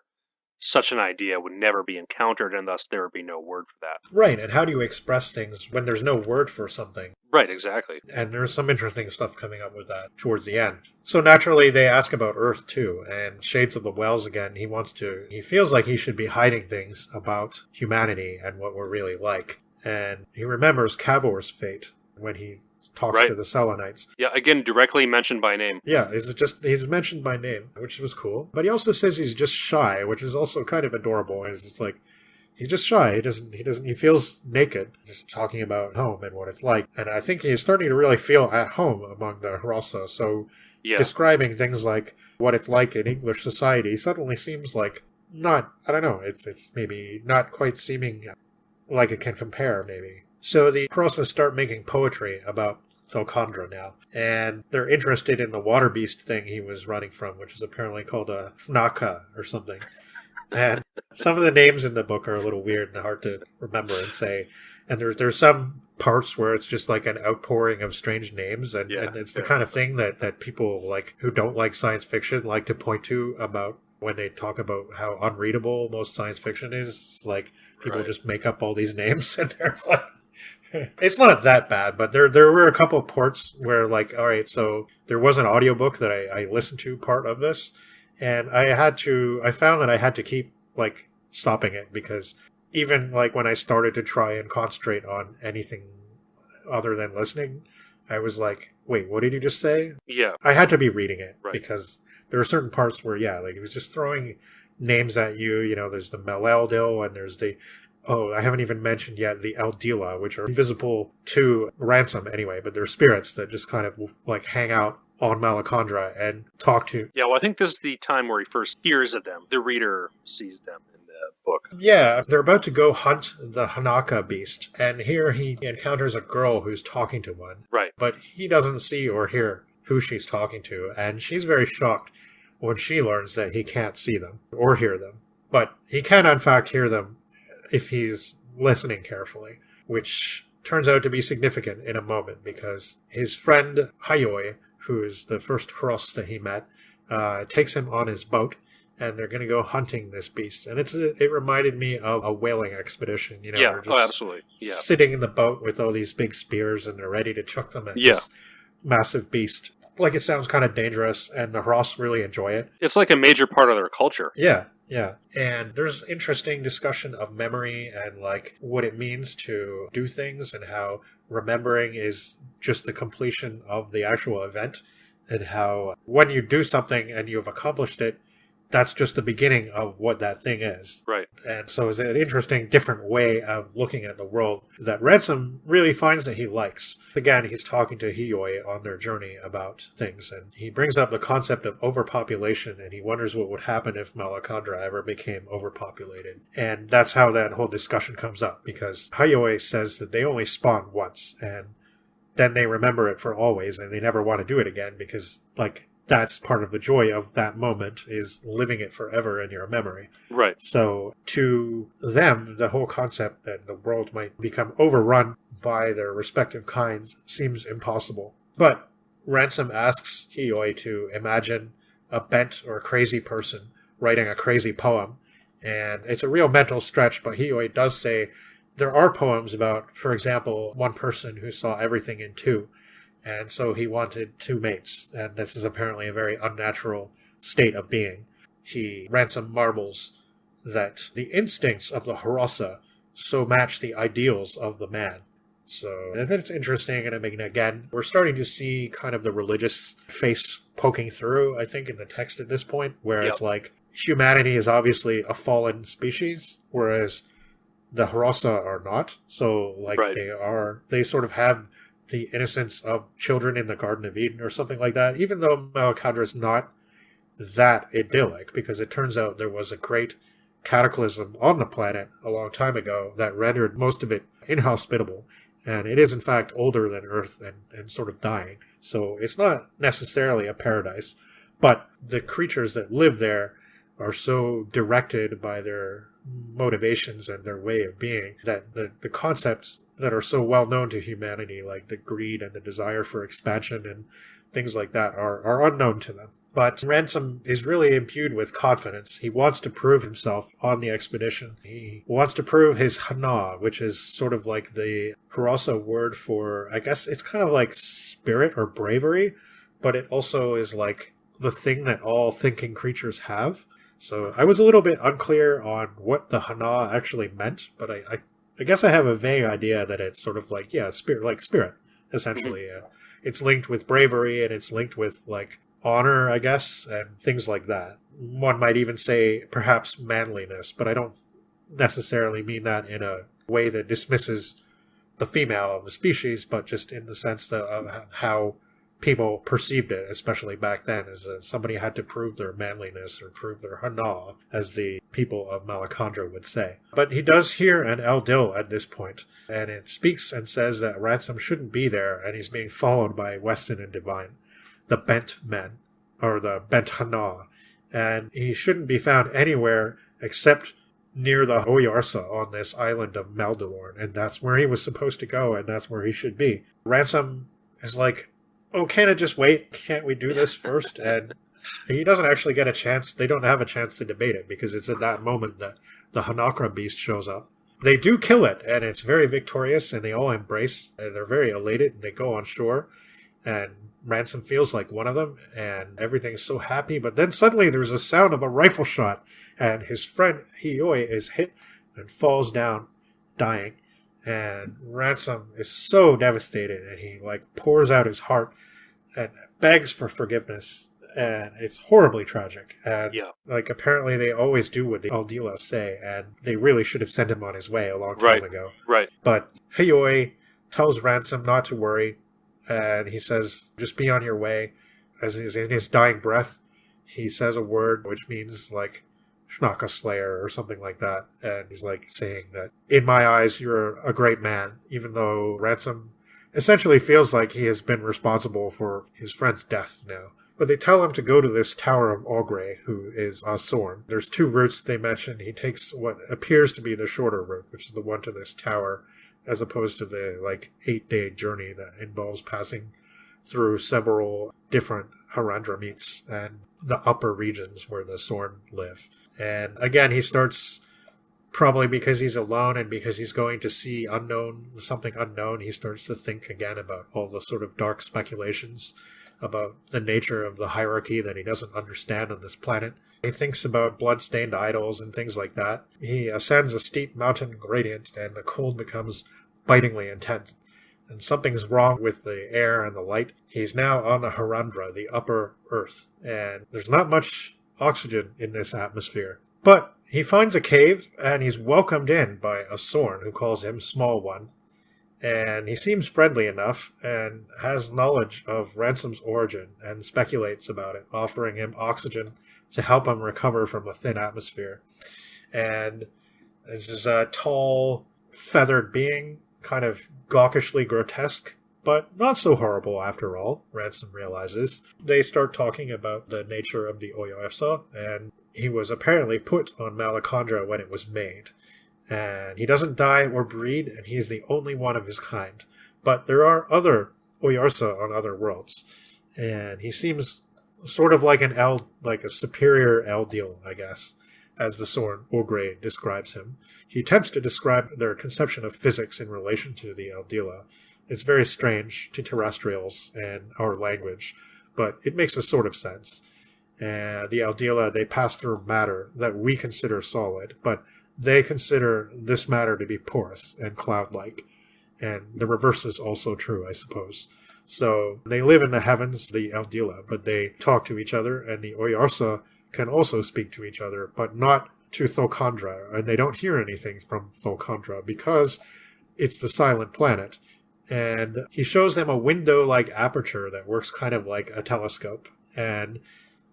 such an idea would never be encountered, and thus there would be no word for that. Right, and how do you express things when there's no word for something? Right, exactly. And there's some interesting stuff coming up with that towards the end. So naturally, they ask about Earth too, and Shades of the Wells again. He feels like he should be hiding things about humanity and what we're really like. And he remembers Cavor's fate when he talks to the Selenites. Yeah, again, directly mentioned by name. Yeah, he's mentioned by name, which was cool. But he also says he's just shy, which is also kind of adorable. It's like, he's just shy. He feels naked, just talking about home and what it's like. And I think he's starting to really feel at home among the Hrossa. So describing things like what it's like in English society suddenly seems like it's maybe not quite seeming like it can compare, maybe. So the Hrossa start making poetry about Thalkandra now, and they're interested in the water beast thing he was running from, which is apparently called a Fnaka or something. And some of the names in the book are a little weird and hard to remember and say. And there's some parts where it's just like an outpouring of strange names, and it's the kind of thing that people who don't like science fiction like to point to about when they talk about how unreadable most science fiction is. It's like people just make up all these names, and they're like, it's not that bad, but there were a couple of parts where all right, so there was an audiobook that I listened to part of this, and I found that I had to keep stopping it, because even when I started to try and concentrate on anything other than listening, I was like, wait, what did you just say? Yeah. I had to be reading it, because there are certain parts where, it was just throwing names at you. There's the Meleldil, and there's the, I haven't even mentioned yet the Eldila, which are invisible to Ransom anyway, but they're spirits that just kind of hang out on Malacandra and talk to. Yeah, well, I think this is the time where he first hears of them. The reader sees them in the book. Yeah, they're about to go hunt the Hanaka beast, and here he encounters a girl who's talking to one. Right. But he doesn't see or hear who she's talking to, and she's very shocked when she learns that he can't see them or hear them. But he can, in fact, hear them if he's listening carefully, which turns out to be significant in a moment, because his friend Hayoi, who is the first Hross that he met, takes him on his boat, and they're going to go hunting this beast. And it reminded me of a whaling expedition. Yeah, absolutely. Yeah. Sitting in the boat with all these big spears, and they're ready to chuck them at this massive beast. It sounds kind of dangerous, and the Hross really enjoy it. It's like a major part of their culture. Yeah. And there's interesting discussion of memory and what it means to do things, and how remembering is just the completion of the actual event, and how when you do something and you've accomplished it, that's just the beginning of what that thing is. Right. And so it's an interesting, different way of looking at the world that Ransom really finds that he likes. Again, he's talking to Hiyoi on their journey about things, and he brings up the concept of overpopulation, and he wonders what would happen if Malacandra ever became overpopulated. And that's how that whole discussion comes up, because Hiyoi says that they only spawn once, and then they remember it for always, and they never want to do it again, because, that's part of the joy of that moment, is living it forever in your memory. Right. So to them, the whole concept that the world might become overrun by their respective kinds seems impossible. But Ransom asks Hiyoi to imagine a bent or crazy person writing a crazy poem. And it's a real mental stretch, but Hiyoi does say there are poems about, for example, one person who saw everything in two. And so he wanted two mates, and this is apparently a very unnatural state of being. Ransom marvels that the instincts of the Hrossa so match the ideals of the man. So I think it's interesting, and again, we're starting to see kind of the religious face poking through, I think, in the text at this point, where it's humanity is obviously a fallen species, whereas the Hrossa are not. So, they sort of have the innocence of children in the Garden of Eden or something like that, even though Malacandra is not that idyllic, because it turns out there was a great cataclysm on the planet a long time ago that rendered most of it inhospitable. And it is, in fact, older than Earth and sort of dying. So it's not necessarily a paradise. But the creatures that live there are so directed by their motivations and their way of being that the concepts that are so well known to humanity, like the greed and the desire for expansion and things like that, are unknown to them. But Ransom is really imbued with confidence. He wants to prove himself on the expedition. He wants to prove his hana, which is sort of like the Harasa word for, I guess it's kind of like spirit or bravery, but it also is like the thing that all thinking creatures have. So I was a little bit unclear on what the hana actually meant, but I guess I have a vague idea that it's sort of like, yeah, spirit, essentially. It's linked with bravery, and it's linked with, like, honor, I guess, and things like that. One might even say perhaps manliness, but I don't necessarily mean that in a way that dismisses the female of the species, but just in the sense of how people perceived it, especially back then, as somebody had to prove their manliness or prove their hana, as the people of Malacandra would say. But he does hear an Eldil at this point, and it speaks and says that Ransom shouldn't be there, and he's being followed by Weston and Divine, the bent men, or the bent hana, and he shouldn't be found anywhere except near the Oyarsa on this island of Maldorn, and that's where he was supposed to go, and that's where he should be. Ransom is like, oh, can't it just wait? Can't we do this first? And he doesn't actually get a chance. They don't have a chance to debate it, because it's at that moment that the Hanakra beast shows up. They do kill it, and it's very victorious, and they all embrace, and they're very elated, and they go on shore, and Ransom feels like one of them, and everything's so happy, but then suddenly there's a sound of a rifle shot, and his friend Hioi is hit and falls down, dying, and Ransom is so devastated, and he, like, pours out his heart and begs for forgiveness, and it's horribly tragic, and, like, apparently they always do what the Aldila say, and they really should have sent him on his way a long time ago. Right. But Hioi tells Ransom not to worry, and he says, just be on your way. As he's in his dying breath, he says a word which means, like, Shnaka Slayer or something like that. And he's, like, saying that, in my eyes, you're a great man, even though Ransom essentially feels like he has been responsible for his friend's death now. But they tell him to go to this Tower of Ogre, who is Sorn. There's two routes they mention. He takes what appears to be the shorter route, which is the one to this tower, as opposed to the, like, 8-day journey that involves passing through several different Harandra meets and the upper regions where the Sorn live. And again, he starts, probably because he's alone and because he's going to see something unknown, he starts to think again about all the sort of dark speculations about the nature of the hierarchy that he doesn't understand on this planet. He thinks about blood-stained idols and things like that. He ascends a steep mountain gradient, and the cold becomes bitingly intense. And something's wrong with the air and the light. He's now on the Harandra, the upper earth, and there's not much oxygen in this atmosphere. But he finds a cave, and he's welcomed in by a Sorn, who calls him Small One. And he seems friendly enough, and has knowledge of Ransom's origin, and speculates about it, offering him oxygen to help him recover from a thin atmosphere. And this is a tall, feathered being, kind of gawkishly grotesque, but not so horrible after all, Ransom realizes. They start talking about the nature of the Oyarsa, and he was apparently put on Malacandra when it was made. And he doesn't die or breed, and he's the only one of his kind. But there are other Oyarsa on other worlds, and he seems sort of like a superior Eldil, I guess, as the Sorn Ogre describes him. He attempts to describe their conception of physics in relation to the Eldila. It's very strange to terrestrials and our language, but it makes a sort of sense. The Eldila, they pass through matter that we consider solid, but they consider this matter to be porous and cloud-like. And the reverse is also true, I suppose. So they live in the heavens, the Eldila, but they talk to each other, and the Oyarsa can also speak to each other, but not to Thokandra, and they don't hear anything from Thokandra because it's the silent planet. And he shows them a window-like aperture that works kind of like a telescope. And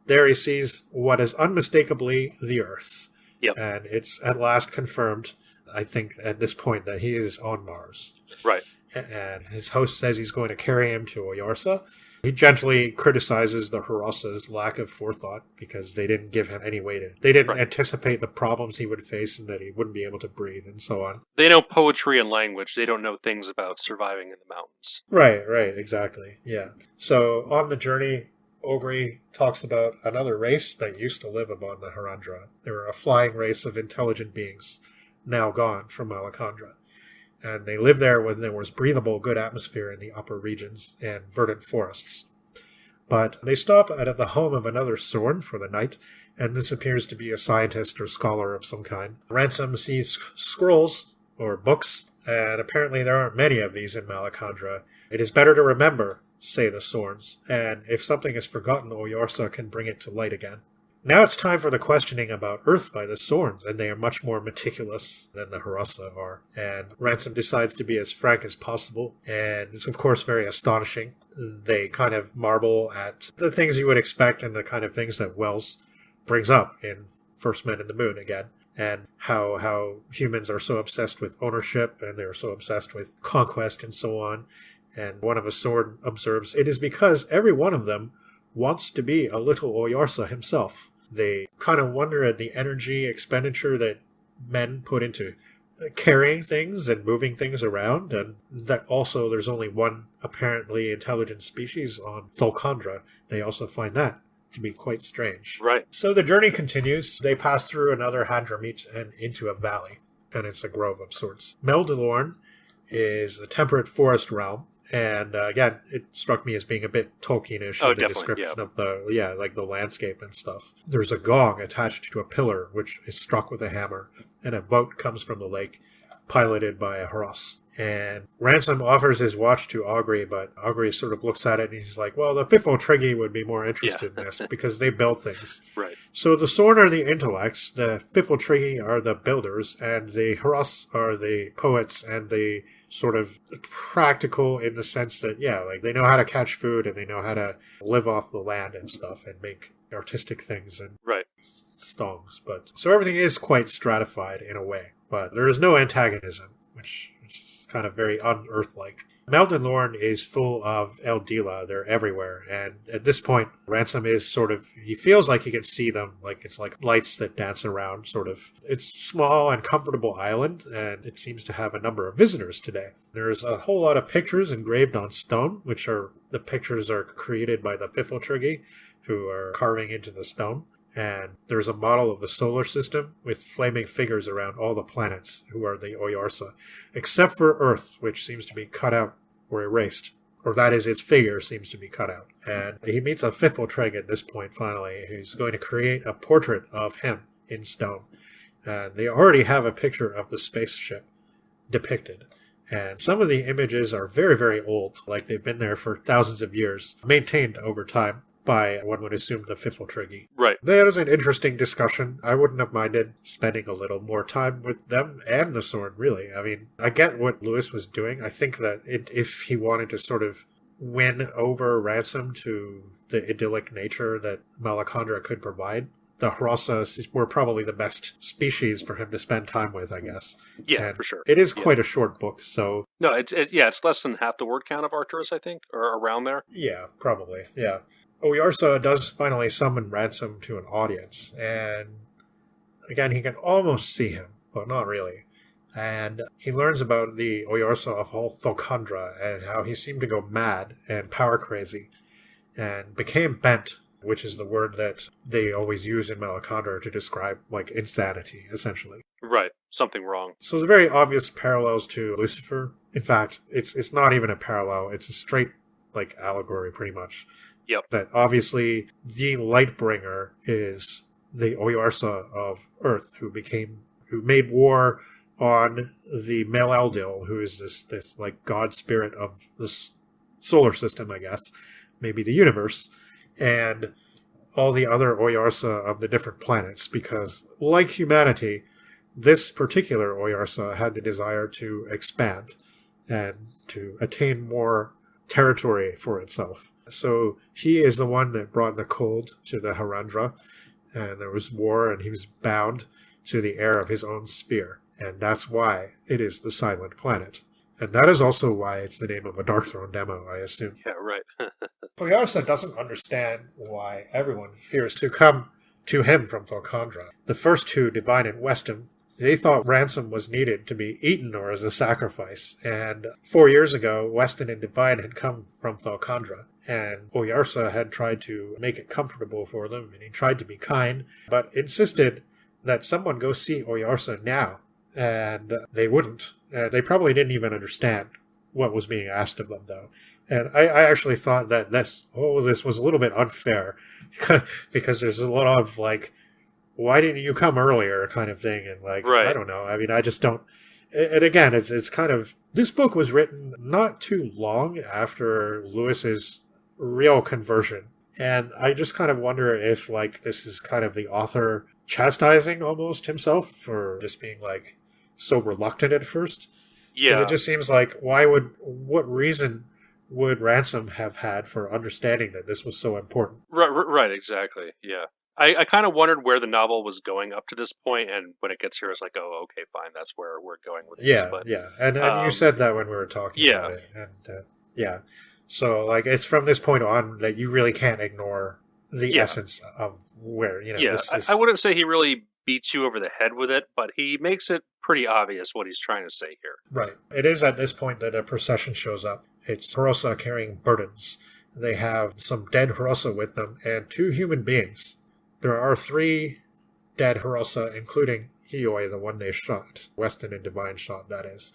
there he sees what is unmistakably the Earth. Yep. And it's at last confirmed, I think, at this point, that he is on Mars. Right. And his host says he's going to carry him to Oyarsa. He gently criticizes the Harasa's lack of forethought because they didn't give him any way to... They didn't anticipate the problems he would face and that he wouldn't be able to breathe and so on. They know poetry and language. They don't know things about surviving in the mountains. Right, exactly. Yeah. So on the journey, Ogre talks about another race that used to live upon the Harandra. They were a flying race of intelligent beings, now gone from Malacandra. And they lived there when there was breathable, good atmosphere in the upper regions and verdant forests. But they stop at the home of another Sorn for the night, and this appears to be a scientist or scholar of some kind. Ransom sees scrolls, or books, and apparently there aren't many of these in Malacandra. It is better to remember, say the Sorns, and if something is forgotten, Oyarsa can bring it to light again. Now it's time for the questioning about Earth by the Sorns, and they are much more meticulous than the Harasa are. And Ransom decides to be as frank as possible, and it's of course very astonishing. They kind of marvel at the things you would expect and the kind of things that Wells brings up in First Men in the Moon again, and how humans are so obsessed with ownership, and they're so obsessed with conquest and so on. And one of the Sorn observes, it is because every one of them wants to be a little Oyarsa himself. They kind of wonder at the energy expenditure that men put into carrying things and moving things around, and that also there's only one apparently intelligent species on Thulkandra. They also find that to be quite strange. Right. So the journey continues. They pass through another Handramit and into a valley, and it's a grove of sorts. Meldalorn is the temperate forest realm. And again, it struck me as being a bit Tolkienish in the description of the landscape and stuff. There's a gong attached to a pillar, which is struck with a hammer, and a boat comes from the lake, piloted by a Haras. And Ransom offers his watch to Augury, but Augury sort of looks at it and he's like, well, the Fifo Triggy would be more interested in this because they build things. Right. So the Sorn are the intellects, the Fifo Triggy are the builders, and the Haras are the poets and the sort of practical in the sense that, they know how to catch food and they know how to live off the land and stuff and make artistic things and songs. But so everything is quite stratified in a way, but there is no antagonism, which is kind of very un-Earth-like. Meldalorn is full of Eldila. They're everywhere. And at this point, Ransom is he feels like he can see them, like it's like lights that dance around, sort of. It's a small and comfortable island, and it seems to have a number of visitors today. There's a whole lot of pictures engraved on stone, the pictures are created by the Fifiltrigi, who are carving into the stone. And there's a model of the solar system with flaming figures around all the planets, who are the Oyarsa, except for Earth, which seems to be cut out or erased. Or that is, its figure seems to be cut out. And he meets a Fifiltreg at this point, finally, who's going to create a portrait of him in stone. And they already have a picture of the spaceship depicted. And some of the images are very, very old, like they've been there for thousands of years, maintained over time by, one would assume, the Fifiltrigi. Right. That is an interesting discussion. I wouldn't have minded spending a little more time with them and the Sorn, really. I mean, I get what Lewis was doing. I think that if he wanted to sort of win over Ransom to the idyllic nature that Malacandra could provide, the Harasa were probably the best species for him to spend time with, I guess. Yeah, and for sure. It is quite a short book, so... No, it's less than half the word count of Arcturus, I think, or around there. Yeah, probably, yeah. Oyarsa does finally summon Ransom to an audience, and again, he can almost see him, but not really. And he learns about the Oyarsa of Thulkandra and how he seemed to go mad and power crazy and became bent, which is the word that they always use in Malacandra to describe, like, insanity, essentially. Right. Something wrong. So there's very obvious parallels to Lucifer. In fact, it's not even a parallel. It's a straight, like, allegory, pretty much. Yep. That obviously the Lightbringer is the Oyarsa of Earth, who made war on the Mel-Eldil, who is this like god spirit of this solar system, I guess, maybe the universe, and all the other Oyarsa of the different planets, because like humanity, this particular Oyarsa had the desire to expand and to attain more territory for itself. So he is the one that brought the cold to the Harandra, and there was war, and he was bound, to the air of his own sphere. And that's why it is the Silent Planet. And that is also why it's the name of a Darkthrone demo, I assume. Yeah, right. Oyarsa doesn't understand why everyone fears to come to him from Thorkandra. The first two, Divine and Weston, they thought Ransom was needed to be eaten or as a sacrifice. And 4 years ago, Weston and Divine had come from Thorkandra. And Oyarsa had tried to make it comfortable for them, and he tried to be kind, but insisted that someone go see Oyarsa now. And they wouldn't. They probably didn't even understand what was being asked of them, though. And I actually thought that this was a little bit unfair, because there's a lot of, like, why didn't you come earlier kind of thing, and, like, right. I don't know. I mean, I just don't... And again, it's kind of... This book was written not too long after Lewis's real conversion, and I just kind of wonder if, like, this is kind of the author chastising almost himself for just being, like, so reluctant at first. Yeah. It just seems like, what reason would Ransom have had for understanding that this was so important? Right, exactly, yeah. I kind of wondered where the novel was going up to this point, and when it gets here, it's like, oh, okay, fine, that's where we're going with this. But, yeah, and you said that when we were talking about it, and yeah. So, like, it's from this point on that you really can't ignore the essence of where, this... I wouldn't say he really beats you over the head with it, but he makes it pretty obvious what he's trying to say here. Right. It is at this point that a procession shows up. It's Harosa carrying burdens. They have some dead Harosa with them, and 2 human beings. There are 3 dead Harosa, including Hioi, the one they shot. Weston and Divine shot, that is.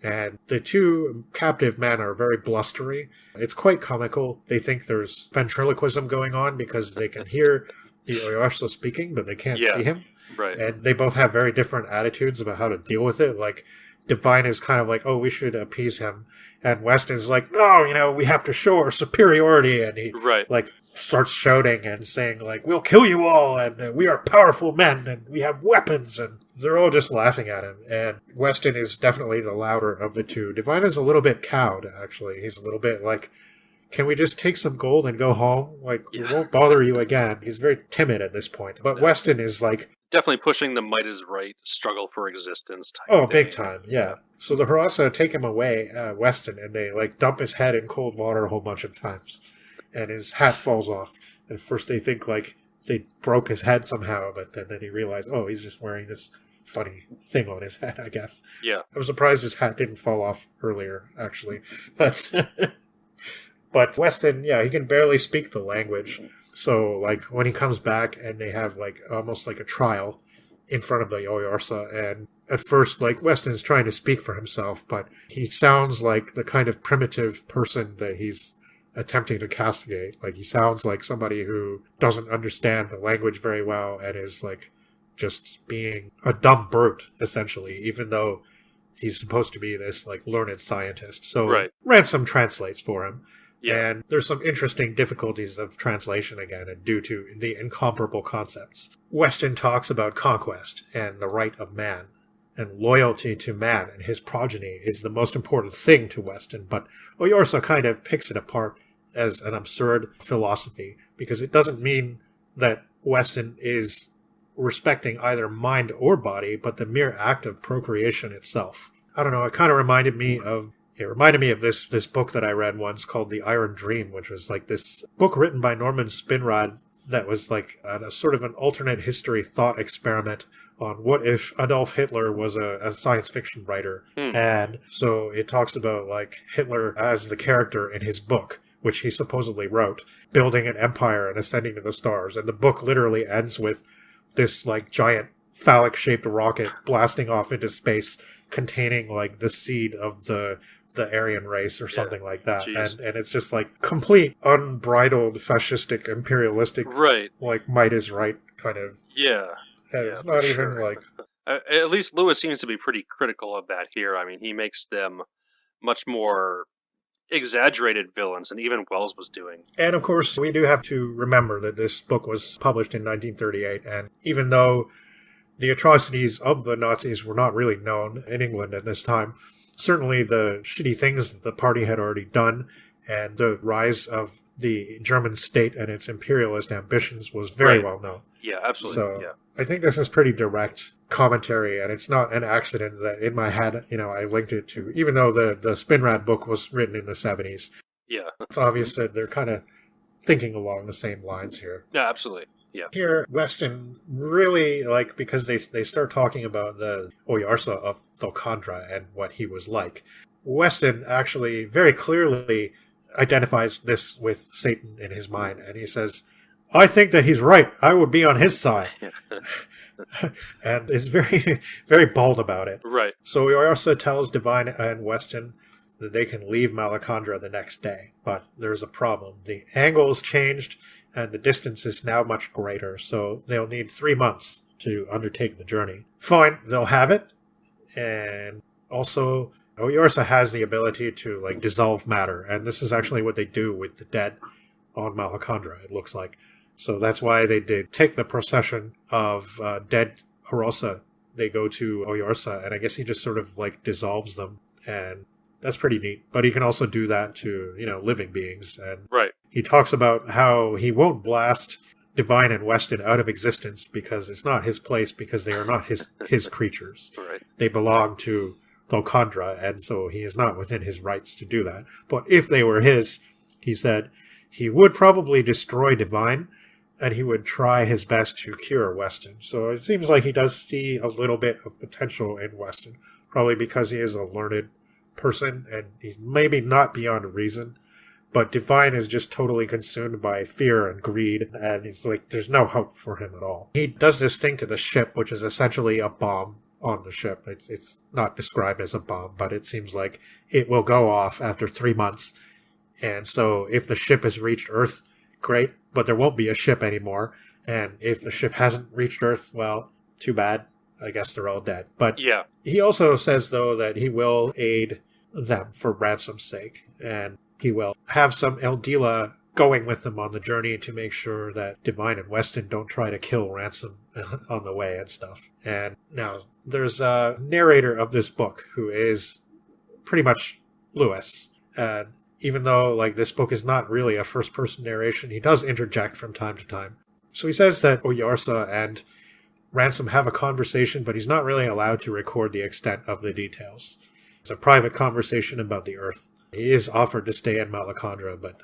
And the 2 captive men are very blustery. It's quite comical. They think there's ventriloquism going on because they can hear the Oyarsa speaking, but they can't see him. Right. And they both have very different attitudes about how to deal with it. Like, Divine is kind of like, oh, we should appease him. And Weston's like, no, we have to show our superiority. And he, like, starts shouting and saying, like, we'll kill you all, and we are powerful men, and we have weapons, and they're all just laughing at him. And Weston is definitely the louder of the 2. Divine is a little bit cowed, actually. He's a little bit like, can we just take some gold and go home? Like, we won't bother you again. He's very timid at this point. But Weston is like... Definitely pushing the might is right, struggle for existence type thing. Big time, yeah. So the Harasa take him away, Weston, and they, like, dump his head in cold water a whole bunch of times. And his hat falls off. And first they think, like, they broke his head somehow, but then he realized, oh, he's just wearing this funny thing on his head, I guess. Yeah. I was surprised his hat didn't fall off earlier, actually. But... But Weston, he can barely speak the language. So, like, when he comes back and they have, like, almost like a trial in front of the Oyarsa, and at first, like, Weston's trying to speak for himself, but he sounds like the kind of primitive person that he's attempting to castigate. Like, he sounds like somebody who doesn't understand the language very well and is, like, just being a dumb brute, essentially, even though he's supposed to be this, like, learned scientist. So Ransom translates for him. Yeah. And there's some interesting difficulties of translation again, and due to the incomparable concepts. Weston talks about conquest and the right of man, and loyalty to man and his progeny is the most important thing to Weston, but Oyarsa kind of picks it apart as an absurd philosophy, because it doesn't mean that Weston is respecting either mind or body, but the mere act of procreation itself. I don't know, it kind of reminded me of this book that I read once called The Iron Dream, which was like this book written by Norman Spinrad that was like a sort of an alternate history thought experiment on what if Adolf Hitler was a science fiction writer. And so it talks about, like, Hitler as the character in his book, which he supposedly wrote, building an empire and ascending to the stars. And the book literally ends with this, like, giant phallic-shaped rocket blasting off into space containing, like, the seed of the Aryan race or something like that. And it's just, like, complete unbridled fascistic imperialistic, like, might is right kind of. And it's not even like... At least Lewis seems to be pretty critical of that here. I mean, he makes them much more exaggerated villains than even Wells was doing. And of course, we do have to remember that this book was published in 1938, and even though the atrocities of the Nazis were not really known in England at this time, certainly the shitty things that the party had already done and the rise of the German state and its imperialist ambitions was very well known. Yeah, absolutely. So Yeah. I think this is pretty direct commentary, and it's not an accident that in my head, I linked it to, even though the Spinrad book was written in the 70s. Yeah. It's obvious that they're kind of thinking along the same lines here. Yeah, absolutely. Yeah. Here, Weston really, because they start talking about the Oyarsa of Thokandra and what he was like. Weston actually very clearly identifies this with Satan in his mind, and he says, I think that he's right. I would be on his side. And is very, very bold about it. Right. So Oyarsa tells Divine and Weston that they can leave Malacandra the next day. But there's a problem. The angle has changed, and the distance is now much greater, so they'll need 3 months to undertake the journey. Fine, they'll have it. And also, Oyarsa has the ability to, dissolve matter, and this is actually what they do with the dead on Malacandra, it looks like. So that's why they did take the procession of dead Harosa. They go to Oyarsa, and I guess he just sort of, dissolves them, and that's pretty neat. But he can also do that to, living beings, and Right. he talks about how he won't blast Divine and Weston out of existence because it's not his place, because they are not his creatures. Right. They belong to Thokandra, and so he is not within his rights to do that. But if they were his, he said, he would probably destroy Divine, and he would try his best to cure Weston. So it seems like he does see a little bit of potential in Weston, probably because he is a learned person, and he's maybe not beyond reason. But Divine is just totally consumed by fear and greed, and he's like, there's no hope for him at all. He does this thing to the ship, which is essentially a bomb on the ship. It's not described as a bomb, but it seems like it will go off after 3 months. And so if the ship has reached Earth, great, but there won't be a ship anymore. And if the ship hasn't reached Earth, well, too bad. I guess they're all dead. But Yeah. he also says, though, that he will aid them for Ransom's sake. And he will have some Eldila going with them on the journey to make sure that Divine and Weston don't try to kill Ransom on the way and stuff. And now, there's a narrator of this book who is pretty much Lewis. And even though, this book is not really a first-person narration, he does interject from time to time. So he says that Oyarsa and Ransom have a conversation, but he's not really allowed to record the extent of the details. It's a private conversation about the Earth. He is offered to stay in Malacandra, but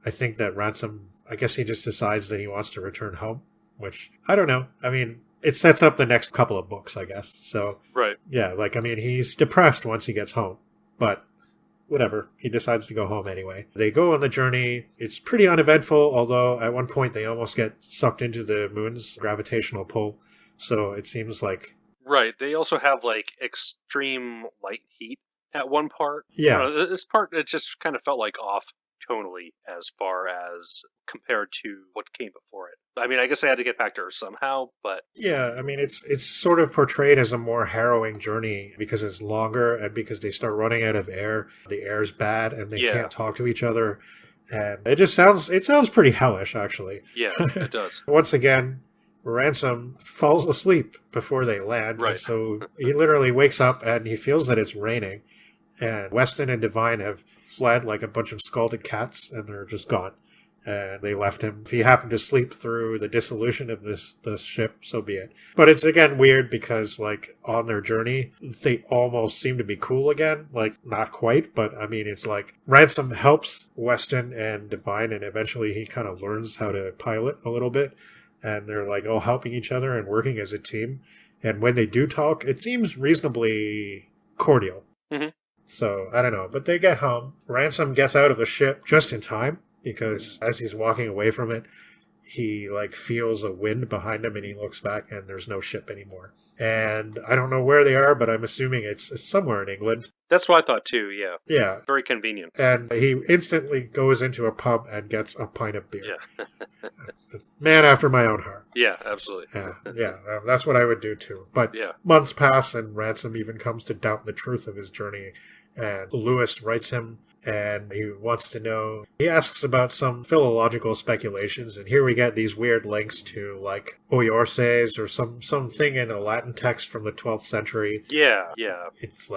I think that Ransom, I guess he just decides that he wants to return home, which, I don't know. I mean, it sets up the next couple of books, I guess. So, Right. yeah, he's depressed once he gets home, but whatever, he decides to go home anyway. They go on the journey. It's pretty uneventful, although at one point they almost get sucked into the moon's gravitational pull, so it seems like... Right. They also have extreme light heat at one part. Yeah. I don't know, this part, it just kind of felt off tonally as far as compared to what came before it. I mean, I guess I had to get back to her somehow, but... Yeah, I mean, it's sort of portrayed as a more harrowing journey because it's longer and because they start running out of air. The air's bad and they can't talk to each other. And it sounds pretty hellish, actually. Yeah, it does. Once again, Ransom falls asleep before they land. Right. So he literally wakes up and he feels that it's raining. And Weston and Divine have fled like a bunch of scalded cats, and they're just gone. And they left him. If he happened to sleep through the dissolution of the ship, so be it. But it's again weird because, on their journey, they almost seem to be cool again. Not quite, but I mean, it's Ransom helps Weston and Divine, and eventually he kind of learns how to pilot a little bit. And they're all helping each other and working as a team. And when they do talk, it seems reasonably cordial. Mm-hmm. So, I don't know. But they get home. Ransom gets out of the ship just in time, because as he's walking away from it, he feels a wind behind him and he looks back and there's no ship anymore. And I don't know where they are, but I'm assuming it's somewhere in England. That's what I thought too, yeah. Yeah. Very convenient. And he instantly goes into a pub and gets a pint of beer. Yeah. Man after my own heart. Yeah, absolutely. Yeah, that's what I would do too. But months pass and Ransom even comes to doubt the truth of his journey. And Lewis writes him, and he wants to know. He asks about some philological speculations, and here we get these weird links to Oyarses or something in a Latin text from the 12th century. Yeah. It's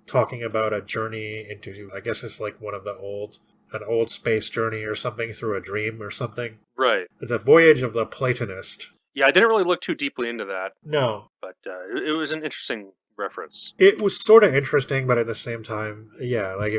talking about a journey into, I guess it's one of the an old space journey or something through a dream or something. Right. The Voyage of the Platonist. Yeah, I didn't really look too deeply into that, No. but it was an interesting reference. It was sort of interesting, but at the same time, yeah, like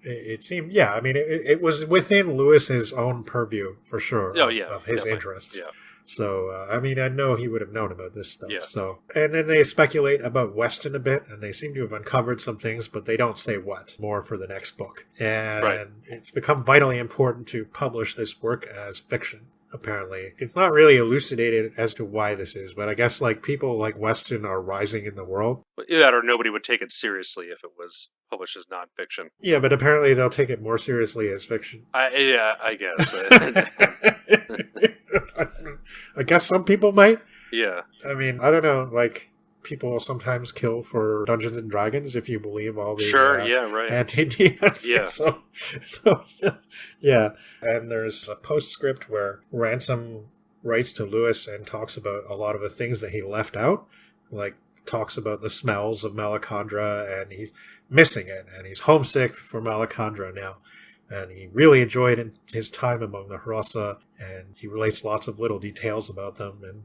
it seemed, yeah, I mean, it was within Lewis's own purview, for sure, Oh, yeah, of his definitely. interests. Yeah. So, I mean, I know he would have known about this stuff. Yeah. So, and then they speculate about Weston a bit, and they seem to have uncovered some things, but they don't say what. More for the next book. And Right. It's become vitally important to publish this work as fiction, apparently. It's not really elucidated as to why this is, but I guess, like, people like Weston are rising in the world. That or nobody would take it seriously if it was published as nonfiction. Yeah, but apparently they'll take it more seriously as fiction. I guess. I guess some people might. Yeah. I mean, I don't know, like, people sometimes kill for Dungeons and Dragons if you believe all the Sure, yeah, right. anti-DMs. Yeah. So, yeah. And there's a postscript where Ransom writes to Lewis and talks about a lot of the things that he left out, like talks about the smells of Malacandra, and he's missing it, and he's homesick for Malacandra now. And he really enjoyed his time among the Harassa, and he relates lots of little details about them and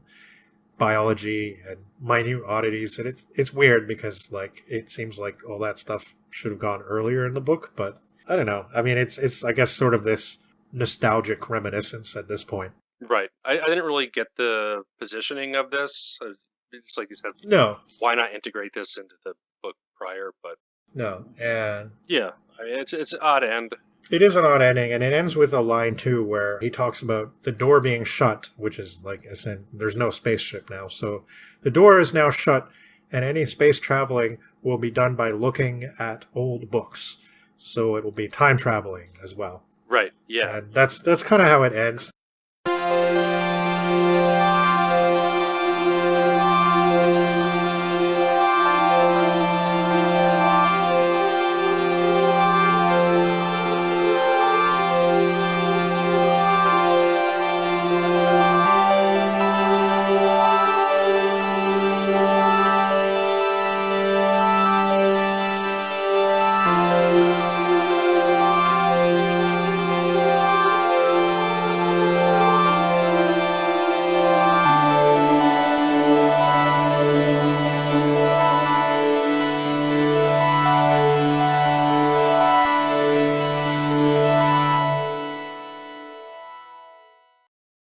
biology and minute oddities. And it's weird because, like, it seems like all that stuff should have gone earlier in the book, but I don't know. I mean, it's I guess sort of this nostalgic reminiscence at this point. Right. I didn't really get the positioning of this. It's like you said. No. Why not integrate this into the book prior? But No. And yeah, I mean, it's an odd end. it is an odd ending, and it ends with a line, too, where he talks about the door being shut, which is like, there's no spaceship now. So the door is now shut, and any space traveling will be done by looking at old books. So it will be time traveling as well. Right, yeah. And that's kind of how it ends.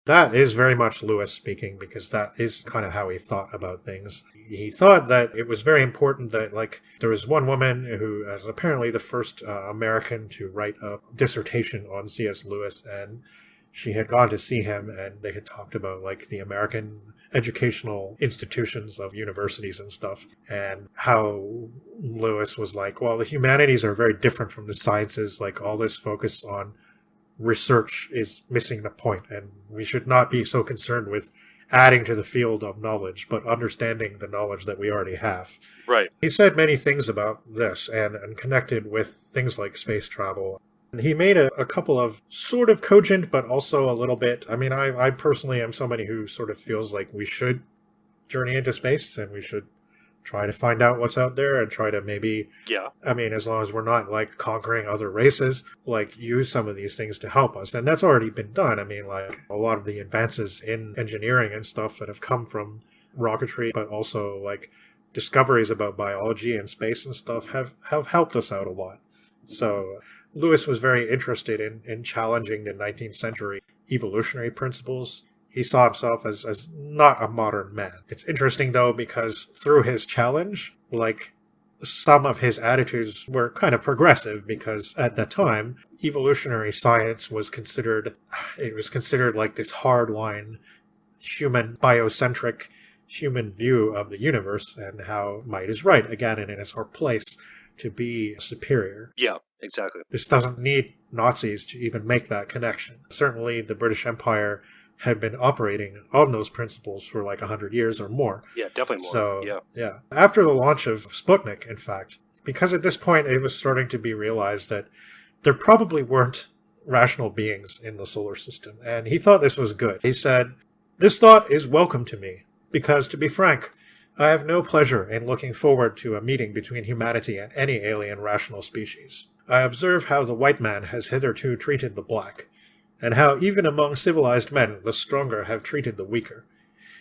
That is very much Lewis speaking, because that is kind of how he thought about things. He thought that it was very important that, like, there was one woman who is apparently the first American to write a dissertation on C.S. Lewis, and she had gone to see him, and they had talked about, like, the American educational institutions of universities and stuff, and how Lewis was like, well, the humanities are very different from the sciences, like, all this focus on research is missing the point, and we should not be so concerned with adding to the field of knowledge, but understanding the knowledge that we already have. Right. He said many things about this and connected with things like space travel. And he made a couple of sort of cogent, but also a little bit, I mean, I personally am somebody who sort of feels like we should journey into space, and we should try to find out what's out there and try to maybe, I mean, as long as we're not, like, conquering other races, like, use some of these things to help us. And that's already been done. I mean, like, a lot of the advances in engineering and stuff that have come from rocketry, but also, like, discoveries about biology and space and stuff have helped us out a lot. So Lewis was very interested in challenging the 19th century evolutionary principles. He saw himself as not a modern man. It's interesting, though, because through his challenge, like, some of his attitudes were kind of progressive, because at that time, evolutionary science was considered like this hardline, human, biocentric, human view of the universe, and how might is right, again, and in its place to be superior. Yeah, exactly. This doesn't need Nazis to even make that connection. Certainly, the British Empire had been operating on those principles for like 100 years or more. Yeah, definitely more. So, yeah. After the launch of Sputnik, in fact, because at this point it was starting to be realized that there probably weren't rational beings in the solar system, and he thought this was good. He said, "This thought is welcome to me, because, to be frank, I have no pleasure in looking forward to a meeting between humanity and any alien rational species. I observe how the white man has hitherto treated the black, and how even among civilized men the stronger have treated the weaker.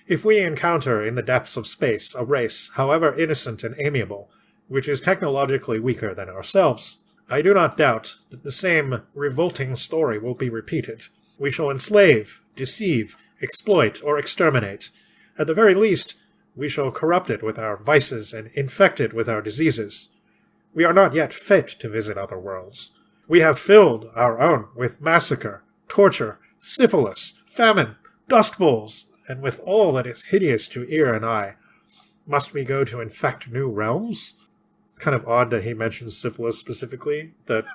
If we encounter in the depths of space a race, however innocent and amiable, which is technologically weaker than ourselves, I do not doubt that the same revolting story will be repeated. We shall enslave, deceive, exploit, or exterminate. At the very least, we shall corrupt it with our vices and infect it with our diseases. We are not yet fit to visit other worlds. We have filled our own with massacre, torture, syphilis, famine, dust bowls, and with all that is hideous to ear and eye. Must we go to infect new realms? It's kind of odd that he mentions syphilis specifically. That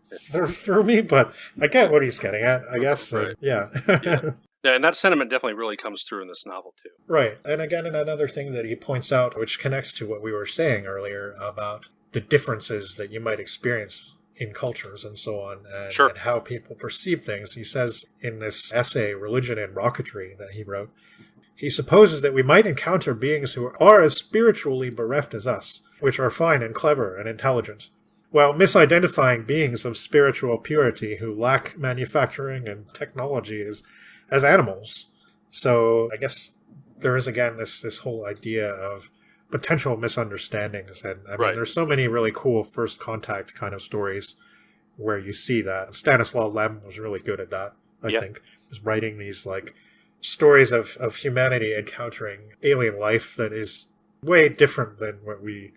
threw me, but I get what he's getting at, I guess. Right. Yeah. Yeah, and that sentiment definitely really comes through in this novel, too. Right. And again, another thing that he points out, which connects to what we were saying earlier about the differences that you might experience in cultures and so on, and how people perceive things. He says in this essay, Religion and Rocketry, that he wrote, he supposes that we might encounter beings who are as spiritually bereft as us, which are fine and clever and intelligent, while misidentifying beings of spiritual purity who lack manufacturing and technology as animals. So I guess there is, again, this whole idea of potential misunderstandings. And I mean, there's so many really cool first contact kind of stories where you see that. Stanislaw Lem was really good at that, I think. Was writing these like stories of humanity encountering alien life that is way different than what we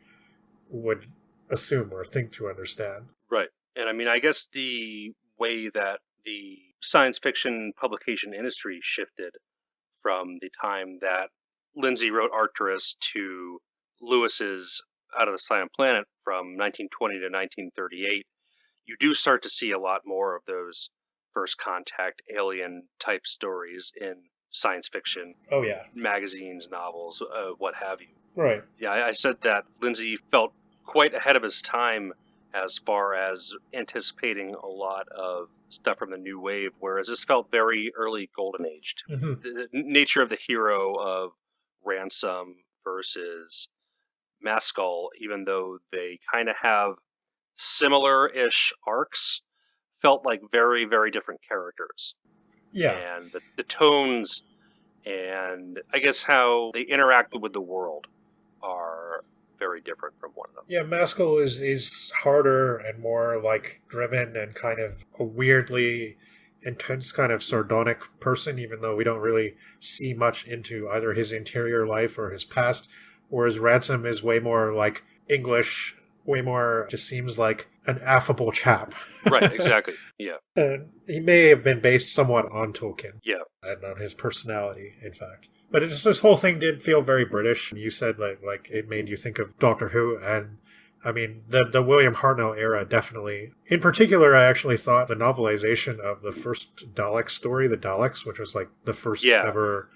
would assume or think to understand. Right. And I mean, I guess the way that the science fiction publication industry shifted from the time that Lindsay wrote Arcturus to Lewis's Out of the Silent Planet from 1920 to 1938, you do start to see a lot more of those first contact alien type stories in science fiction. Oh, yeah. Magazines, novels, what have you. Right. Yeah, I said that Lindsay felt quite ahead of his time as far as anticipating a lot of stuff from the new wave, whereas this felt very early Golden Age. Mm-hmm. The nature of the hero of Ransom versus Maskell, even though they kind of have similar-ish arcs, felt like very, very different characters. Yeah. And the tones and I guess how they interacted with the world are very different from one another. Yeah, Maskell is harder and more like driven and kind of a weirdly intense kind of sardonic person, even though we don't really see much into either his interior life or his past. Whereas Ransom is way more like English, way more just seems like an affable chap. Right, exactly. Yeah. And he may have been based somewhat on Tolkien. Yeah. And on his personality, in fact. But this whole thing did feel very British. You said like it made you think of Doctor Who, and I mean the William Hartnell era definitely. In particular, I actually thought the novelization of the first Dalek story, the Daleks, which was like the first ever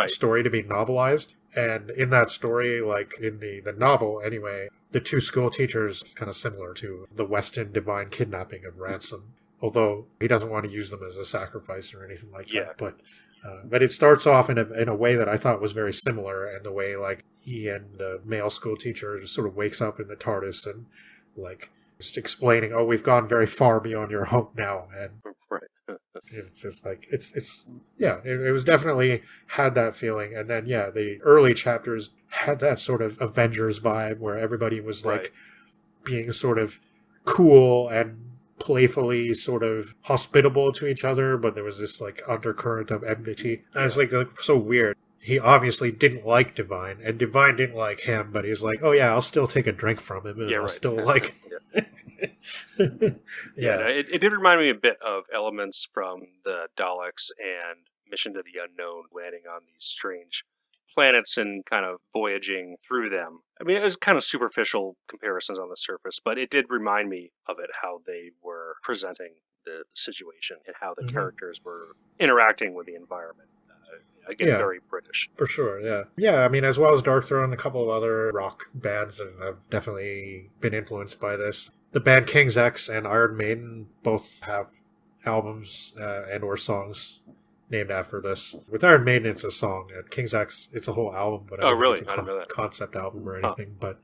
story to be novelized. And in that story, like in the novel anyway, the two school teachers is kind of similar to the Weston divine kidnapping of Ransom. Although he doesn't want to use them as a sacrifice or anything like that. But it starts off in a way that I thought was very similar, and the way like he and the male school teacher just sort of wakes up in the TARDIS and like just explaining, "Oh, we've gone very far beyond your hope now," and it's just like it was definitely had that feeling. And then the early chapters had that sort of Avengers vibe where everybody was like being sort of cool and playfully sort of hospitable to each other, but there was this like undercurrent of enmity. And it's like so weird. He obviously didn't like Divine, and Divine didn't like him, but he's like, "Oh yeah, I'll still take a drink from him, and I'll still like." It did remind me a bit of elements from the Daleks and Mission to the Unknown, landing on these strange planets and kind of voyaging through them. I mean, it was kind of superficial comparisons on the surface, but it did remind me of it, how they were presenting the situation and how the characters were interacting with the environment. Again, very British. For sure, yeah. Yeah, I mean, as well as Darkthrone, a couple of other rock bands have definitely been influenced by this. The band King's X and Iron Maiden both have albums and or songs named after this. With Iron Maiden, it's a song. At King's X, it's a whole album, but I don't think it's a concept album or anything. But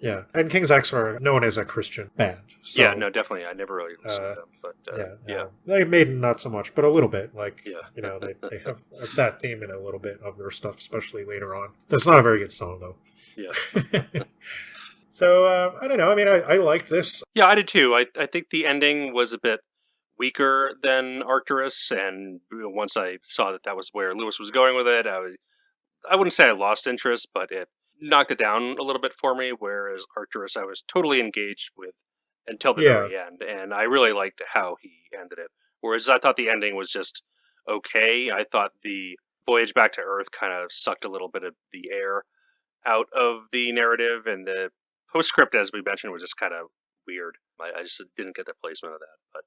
Yeah, and King's X are known as a Christian band. So, yeah, no, definitely. I never really listened to them, but yeah. They made not so much, but a little bit. Like, Yeah. they have that theme in a little bit of their stuff, especially later on. It's not a very good song, though. Yeah. So, I don't know. I mean, I liked this. Yeah, I did too. I think the ending was a bit weaker than Arcturus, and once I saw that was where Lewis was going with it, I wouldn't say I lost interest, but it knocked it down a little bit for me, whereas Arcturus I was totally engaged with until the Yeah. very end, and I really liked how he ended it. Whereas I thought the ending was just okay. I thought the voyage back to Earth kind of sucked a little bit of the air out of the narrative, and the postscript, as we mentioned, was just kind of weird. I just didn't get the placement of that. But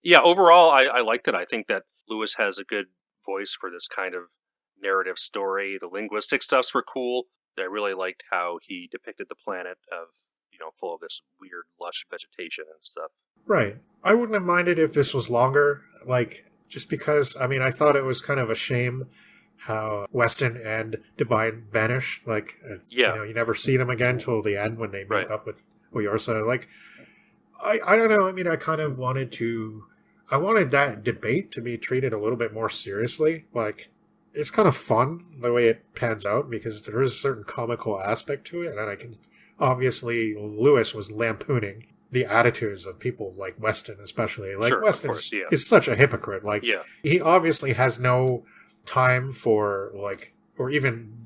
yeah, overall, I liked it. I think that Lewis has a good voice for this kind of narrative story. The linguistic stuffs were cool. I really liked how he depicted the planet of, full of this weird, lush vegetation and stuff. Right. I wouldn't have minded if this was longer, just because, I mean, I thought it was kind of a shame how Weston and Divine vanish. You never see them again till the end when they meet up with Oyorsa. I don't know. I mean, I kind of wanted that debate to be treated a little bit more seriously. It's kind of fun the way it pans out because there is a certain comical aspect to it. And obviously, Lewis was lampooning the attitudes of people like Weston, especially. Weston is such a hypocrite. He obviously has no time for, or even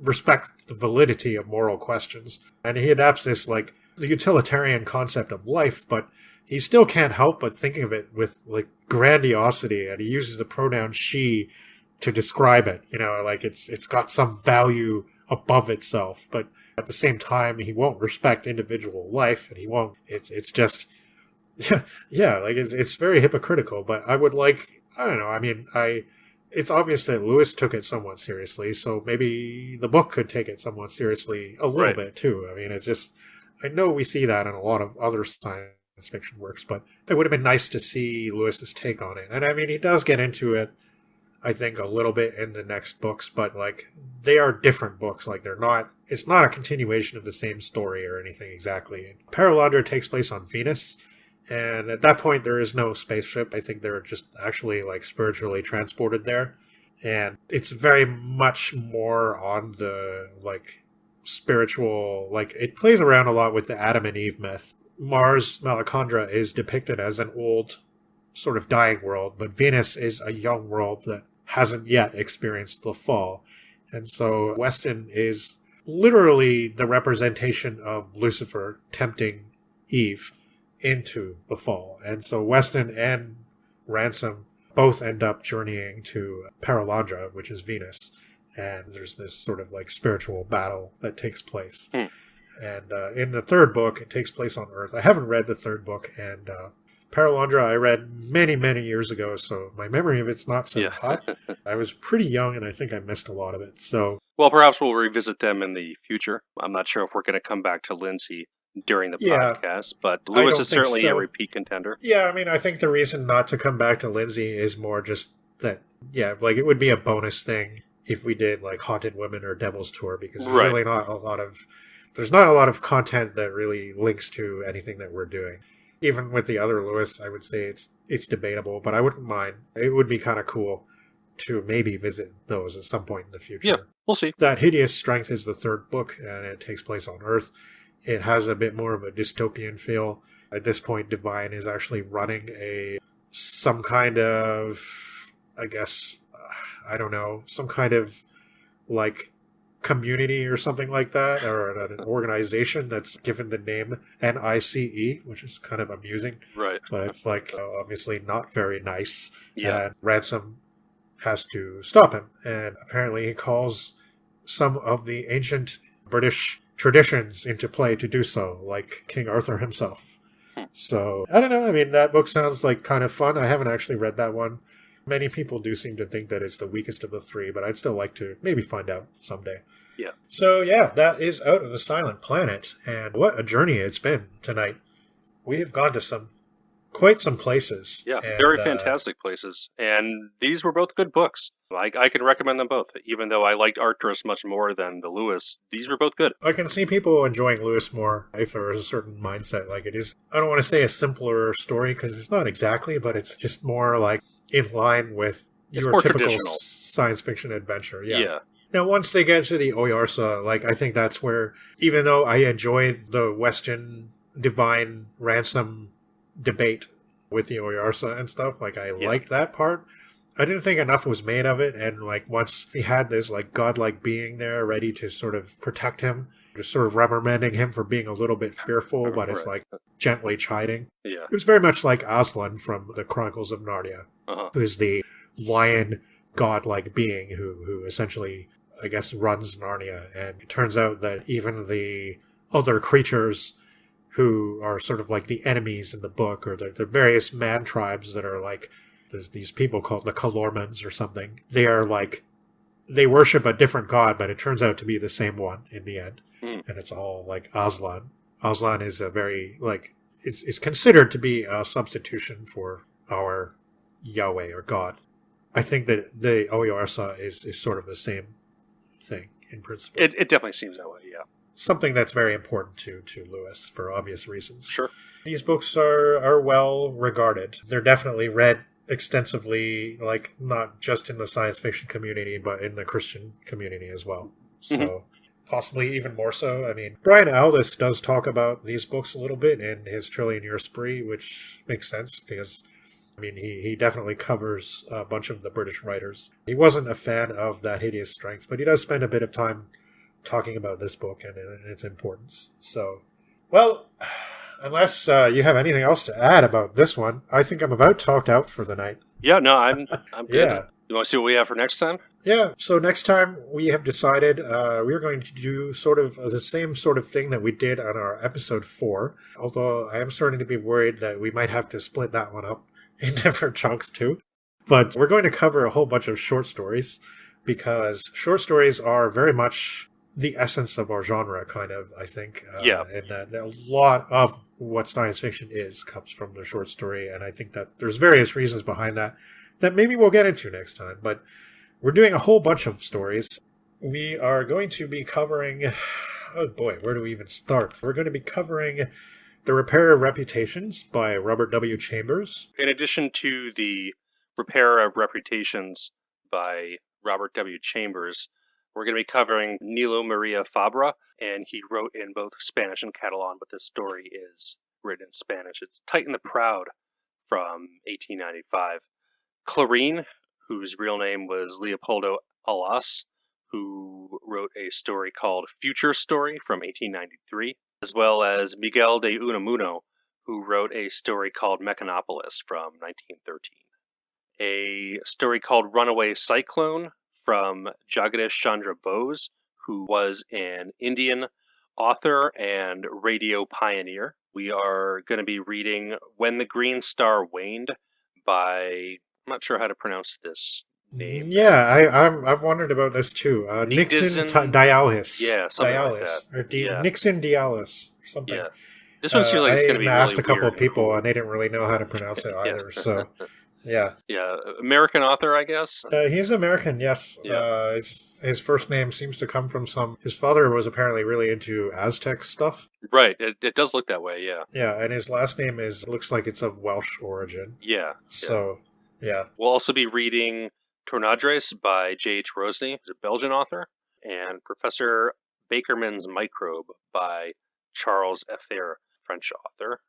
respect the validity of moral questions. And he adapts this, the utilitarian concept of life, but he still can't help but thinking of it with, grandiosity. And he uses the pronoun she to describe it. It's got some value above itself, but at the same time, he won't respect individual life, and he won't. It's just, it's very hypocritical. But I don't know. I mean, it's obvious that Lewis took it somewhat seriously, so maybe the book could take it somewhat seriously a little bit too. I mean, it's just, I know we see that in a lot of other science fiction works, but it would have been nice to see Lewis's take on it. And I mean, he does get into it, I think, a little bit in the next books, but they are different books. It's not a continuation of the same story or anything exactly. Paralandra takes place on Venus, and at that point there is no spaceship. I think they're just actually spiritually transported there. And it's very much more on the spiritual, it plays around a lot with the Adam and Eve myth. Mars, Malacandra, is depicted as an old sort of dying world, but Venus is a young world that hasn't yet experienced the fall. And so Weston is literally the representation of Lucifer tempting Eve into the fall. And so Weston and Ransom both end up journeying to Paralandra, which is Venus. And there's this sort of spiritual battle that takes place. And in the third book, it takes place on Earth. I haven't read the third book, and Paralandra I read many, many years ago, so my memory of it's not so hot. I was pretty young, and I think I missed a lot of it. So, well, perhaps we'll revisit them in the future. I'm not sure if we're going to come back to Lindsay during the podcast, but Lewis is certainly a repeat contender. Yeah, I mean, I think the reason not to come back to Lindsay is more just that, it would be a bonus thing if we did Haunted Women or Devil's Tour, because there's really not a lot of content that really links to anything that we're doing. Even with the other Lewis, I would say it's debatable, but I wouldn't mind. It would be kind of cool to maybe visit those at some point in the future. Yeah, we'll see. That Hideous Strength is the third book, and it takes place on Earth. It has a bit more of a dystopian feel. At this point, Divine is actually running some kind of, I guess, I don't know, some kind of community or something like that, or an organization that's given the name NICE, which is kind of amusing. Right. But it's obviously not very nice. Yeah. And Ransom has to stop him. And apparently he calls some of the ancient British traditions into play to do so, like King Arthur himself. So, I don't know. I mean, that book sounds kind of fun. I haven't actually read that one. Many people do seem to think that it's the weakest of the three, but I'd still like to maybe find out someday. Yeah. So, that is Out of the Silent Planet, and what a journey it's been tonight. We have gone to some quite some places. Yeah, And, very fantastic places. And these were both good books. I can recommend them both. Even though I liked Arcturus much more than the Lewis, these were both good. I can see people enjoying Lewis more if there is a certain mindset. Like, it is, I don't want to say a simpler story, because it's not exactly, but it's just more like in line with It's your more typical traditional. science fiction adventure. Yeah. Now, once they get to the Oyarsa, like, I think that's where, even though I enjoyed the Weston Divine Ransom debate with the Oyarsa and stuff, like, I liked that part, I didn't think enough was made of it. And, like, once he had this, like, godlike being there ready to sort of protect him, just sort of reprimanding him for being a little bit fearful, but it's like gently chiding. Yeah. It was very much like Aslan from the Chronicles of Narnia, who's the lion godlike being who essentially, I guess, runs Narnia. And it turns out that even the other creatures who are sort of like the enemies in the book, or the various man tribes that are like, there's these people called the Kalormans or something. They are like, they worship a different god, but it turns out to be the same one in the end. And it's all like Aslan. Aslan is a very, like, it's considered to be a substitution for our Yahweh or God. I think that the Oyarsa is sort of the same thing in principle. It definitely seems that way, yeah. Something that's very important to Lewis for obvious reasons. Sure. These books are well regarded. They're definitely read extensively, like, not just in the science fiction community, but in the Christian community as well. So possibly even more so. I mean, Brian Aldiss does talk about these books a little bit in his Trillion Year Spree, which makes sense because, I mean, he definitely covers a bunch of the British writers. He wasn't a fan of That Hideous Strength, but he does spend a bit of time talking about this book and its importance. So, well, unless you have anything else to add about this one, I think I'm about talked out for the night. Yeah, no, I'm good. Yeah. You want to see what we have for next time? Yeah, so next time we have decided we're going to do sort of the same sort of thing that we did on our episode 4, although I am starting to be worried that we might have to split that one up in different chunks too. But we're going to cover a whole bunch of short stories, because short stories are very much the essence of our genre, kind of, I think. And a lot of what science fiction is comes from the short story, and I think that there's various reasons behind that maybe we'll get into next time. But we're doing a whole bunch of stories. We are going to be covering... Oh boy, where do we even start? We're going to be covering The Repair of Reputations by Robert W. Chambers. In addition to The Repair of Reputations by Robert W. Chambers, we're going to be covering Nilo Maria Fabra, and he wrote in both Spanish and Catalan, but this story is written in Spanish. It's Titan the Proud from 1895. Clarine, whose real name was Leopoldo Alas, who wrote a story called Future Story from 1893, as well as Miguel de Unamuno, who wrote a story called Mechanopolis from 1913. A story called Runaway Cyclone from Jagadish Chandra Bose, who was an Indian author and radio pioneer. We are going to be reading When the Green Star Waned by... I'm not sure how to pronounce this name. Yeah, I've wondered about this too. Nixon Dialis. Yeah, something like that. Or Nixon Dialis, or something. Yeah. This one seems like it's going to be really asked a couple weird of people, and they didn't really know how to pronounce it either. So, yeah. Yeah, American author, I guess. He's American, yes. Yeah. His first name seems to come from some... His father was apparently really into Aztec stuff. Right, it does look that way, yeah. Yeah, and his last name looks like it's of Welsh origin. Yeah. So... Yeah. We'll also be reading Tornadres by J.H. Rosny, who's a Belgian author, and Professor Bakerman's Microbe by Charles Effer, French author.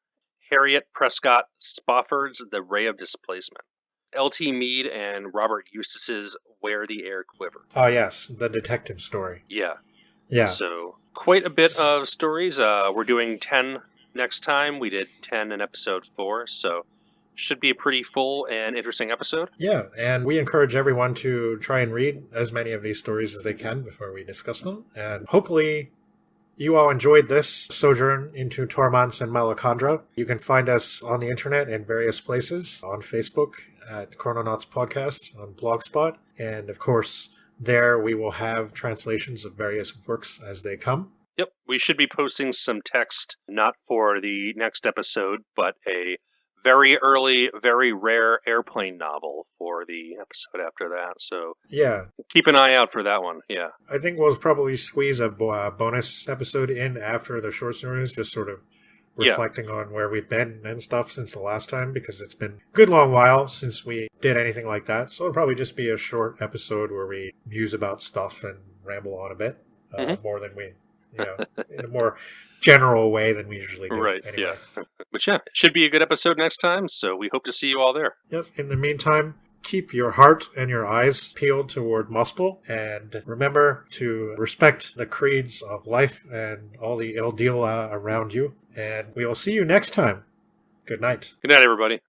Harriet Prescott Spofford's The Ray of Displacement. L.T. Mead and Robert Eustace's Where the Air Quivered. Oh, yes, the detective story. Yeah. Yeah. So, quite a bit of stories. We're doing 10 next time. We did 10 in episode 4, so... should be a pretty full and interesting episode. Yeah, and we encourage everyone to try and read as many of these stories as they can before we discuss them. And hopefully you all enjoyed this sojourn into Tormans and Malacandra. You can find us on the internet in various places, on Facebook at Chrononauts Podcast, on Blogspot, and of course there we will have translations of various works as they come. Yep, we should be posting some text, not for the next episode, but a very early, very rare airplane novel for the episode after that. So Yeah. keep an eye out for that one. Yeah. I think we'll probably squeeze a bonus episode in after the short stories, just sort of reflecting on where we've been and stuff since the last time, because it's been a good long while since we did anything like that. So it'll probably just be a short episode where we muse about stuff and ramble on a bit, more than we, in a more general way than we usually do. Right, anyway. yeah. But yeah, it should be a good episode next time, so we hope to see you all there. Yes, in the meantime, keep your heart and your eyes peeled toward Muspel, and remember to respect the creeds of life and all the ill deal around you. And we will see you next time. Good night. Good night, everybody.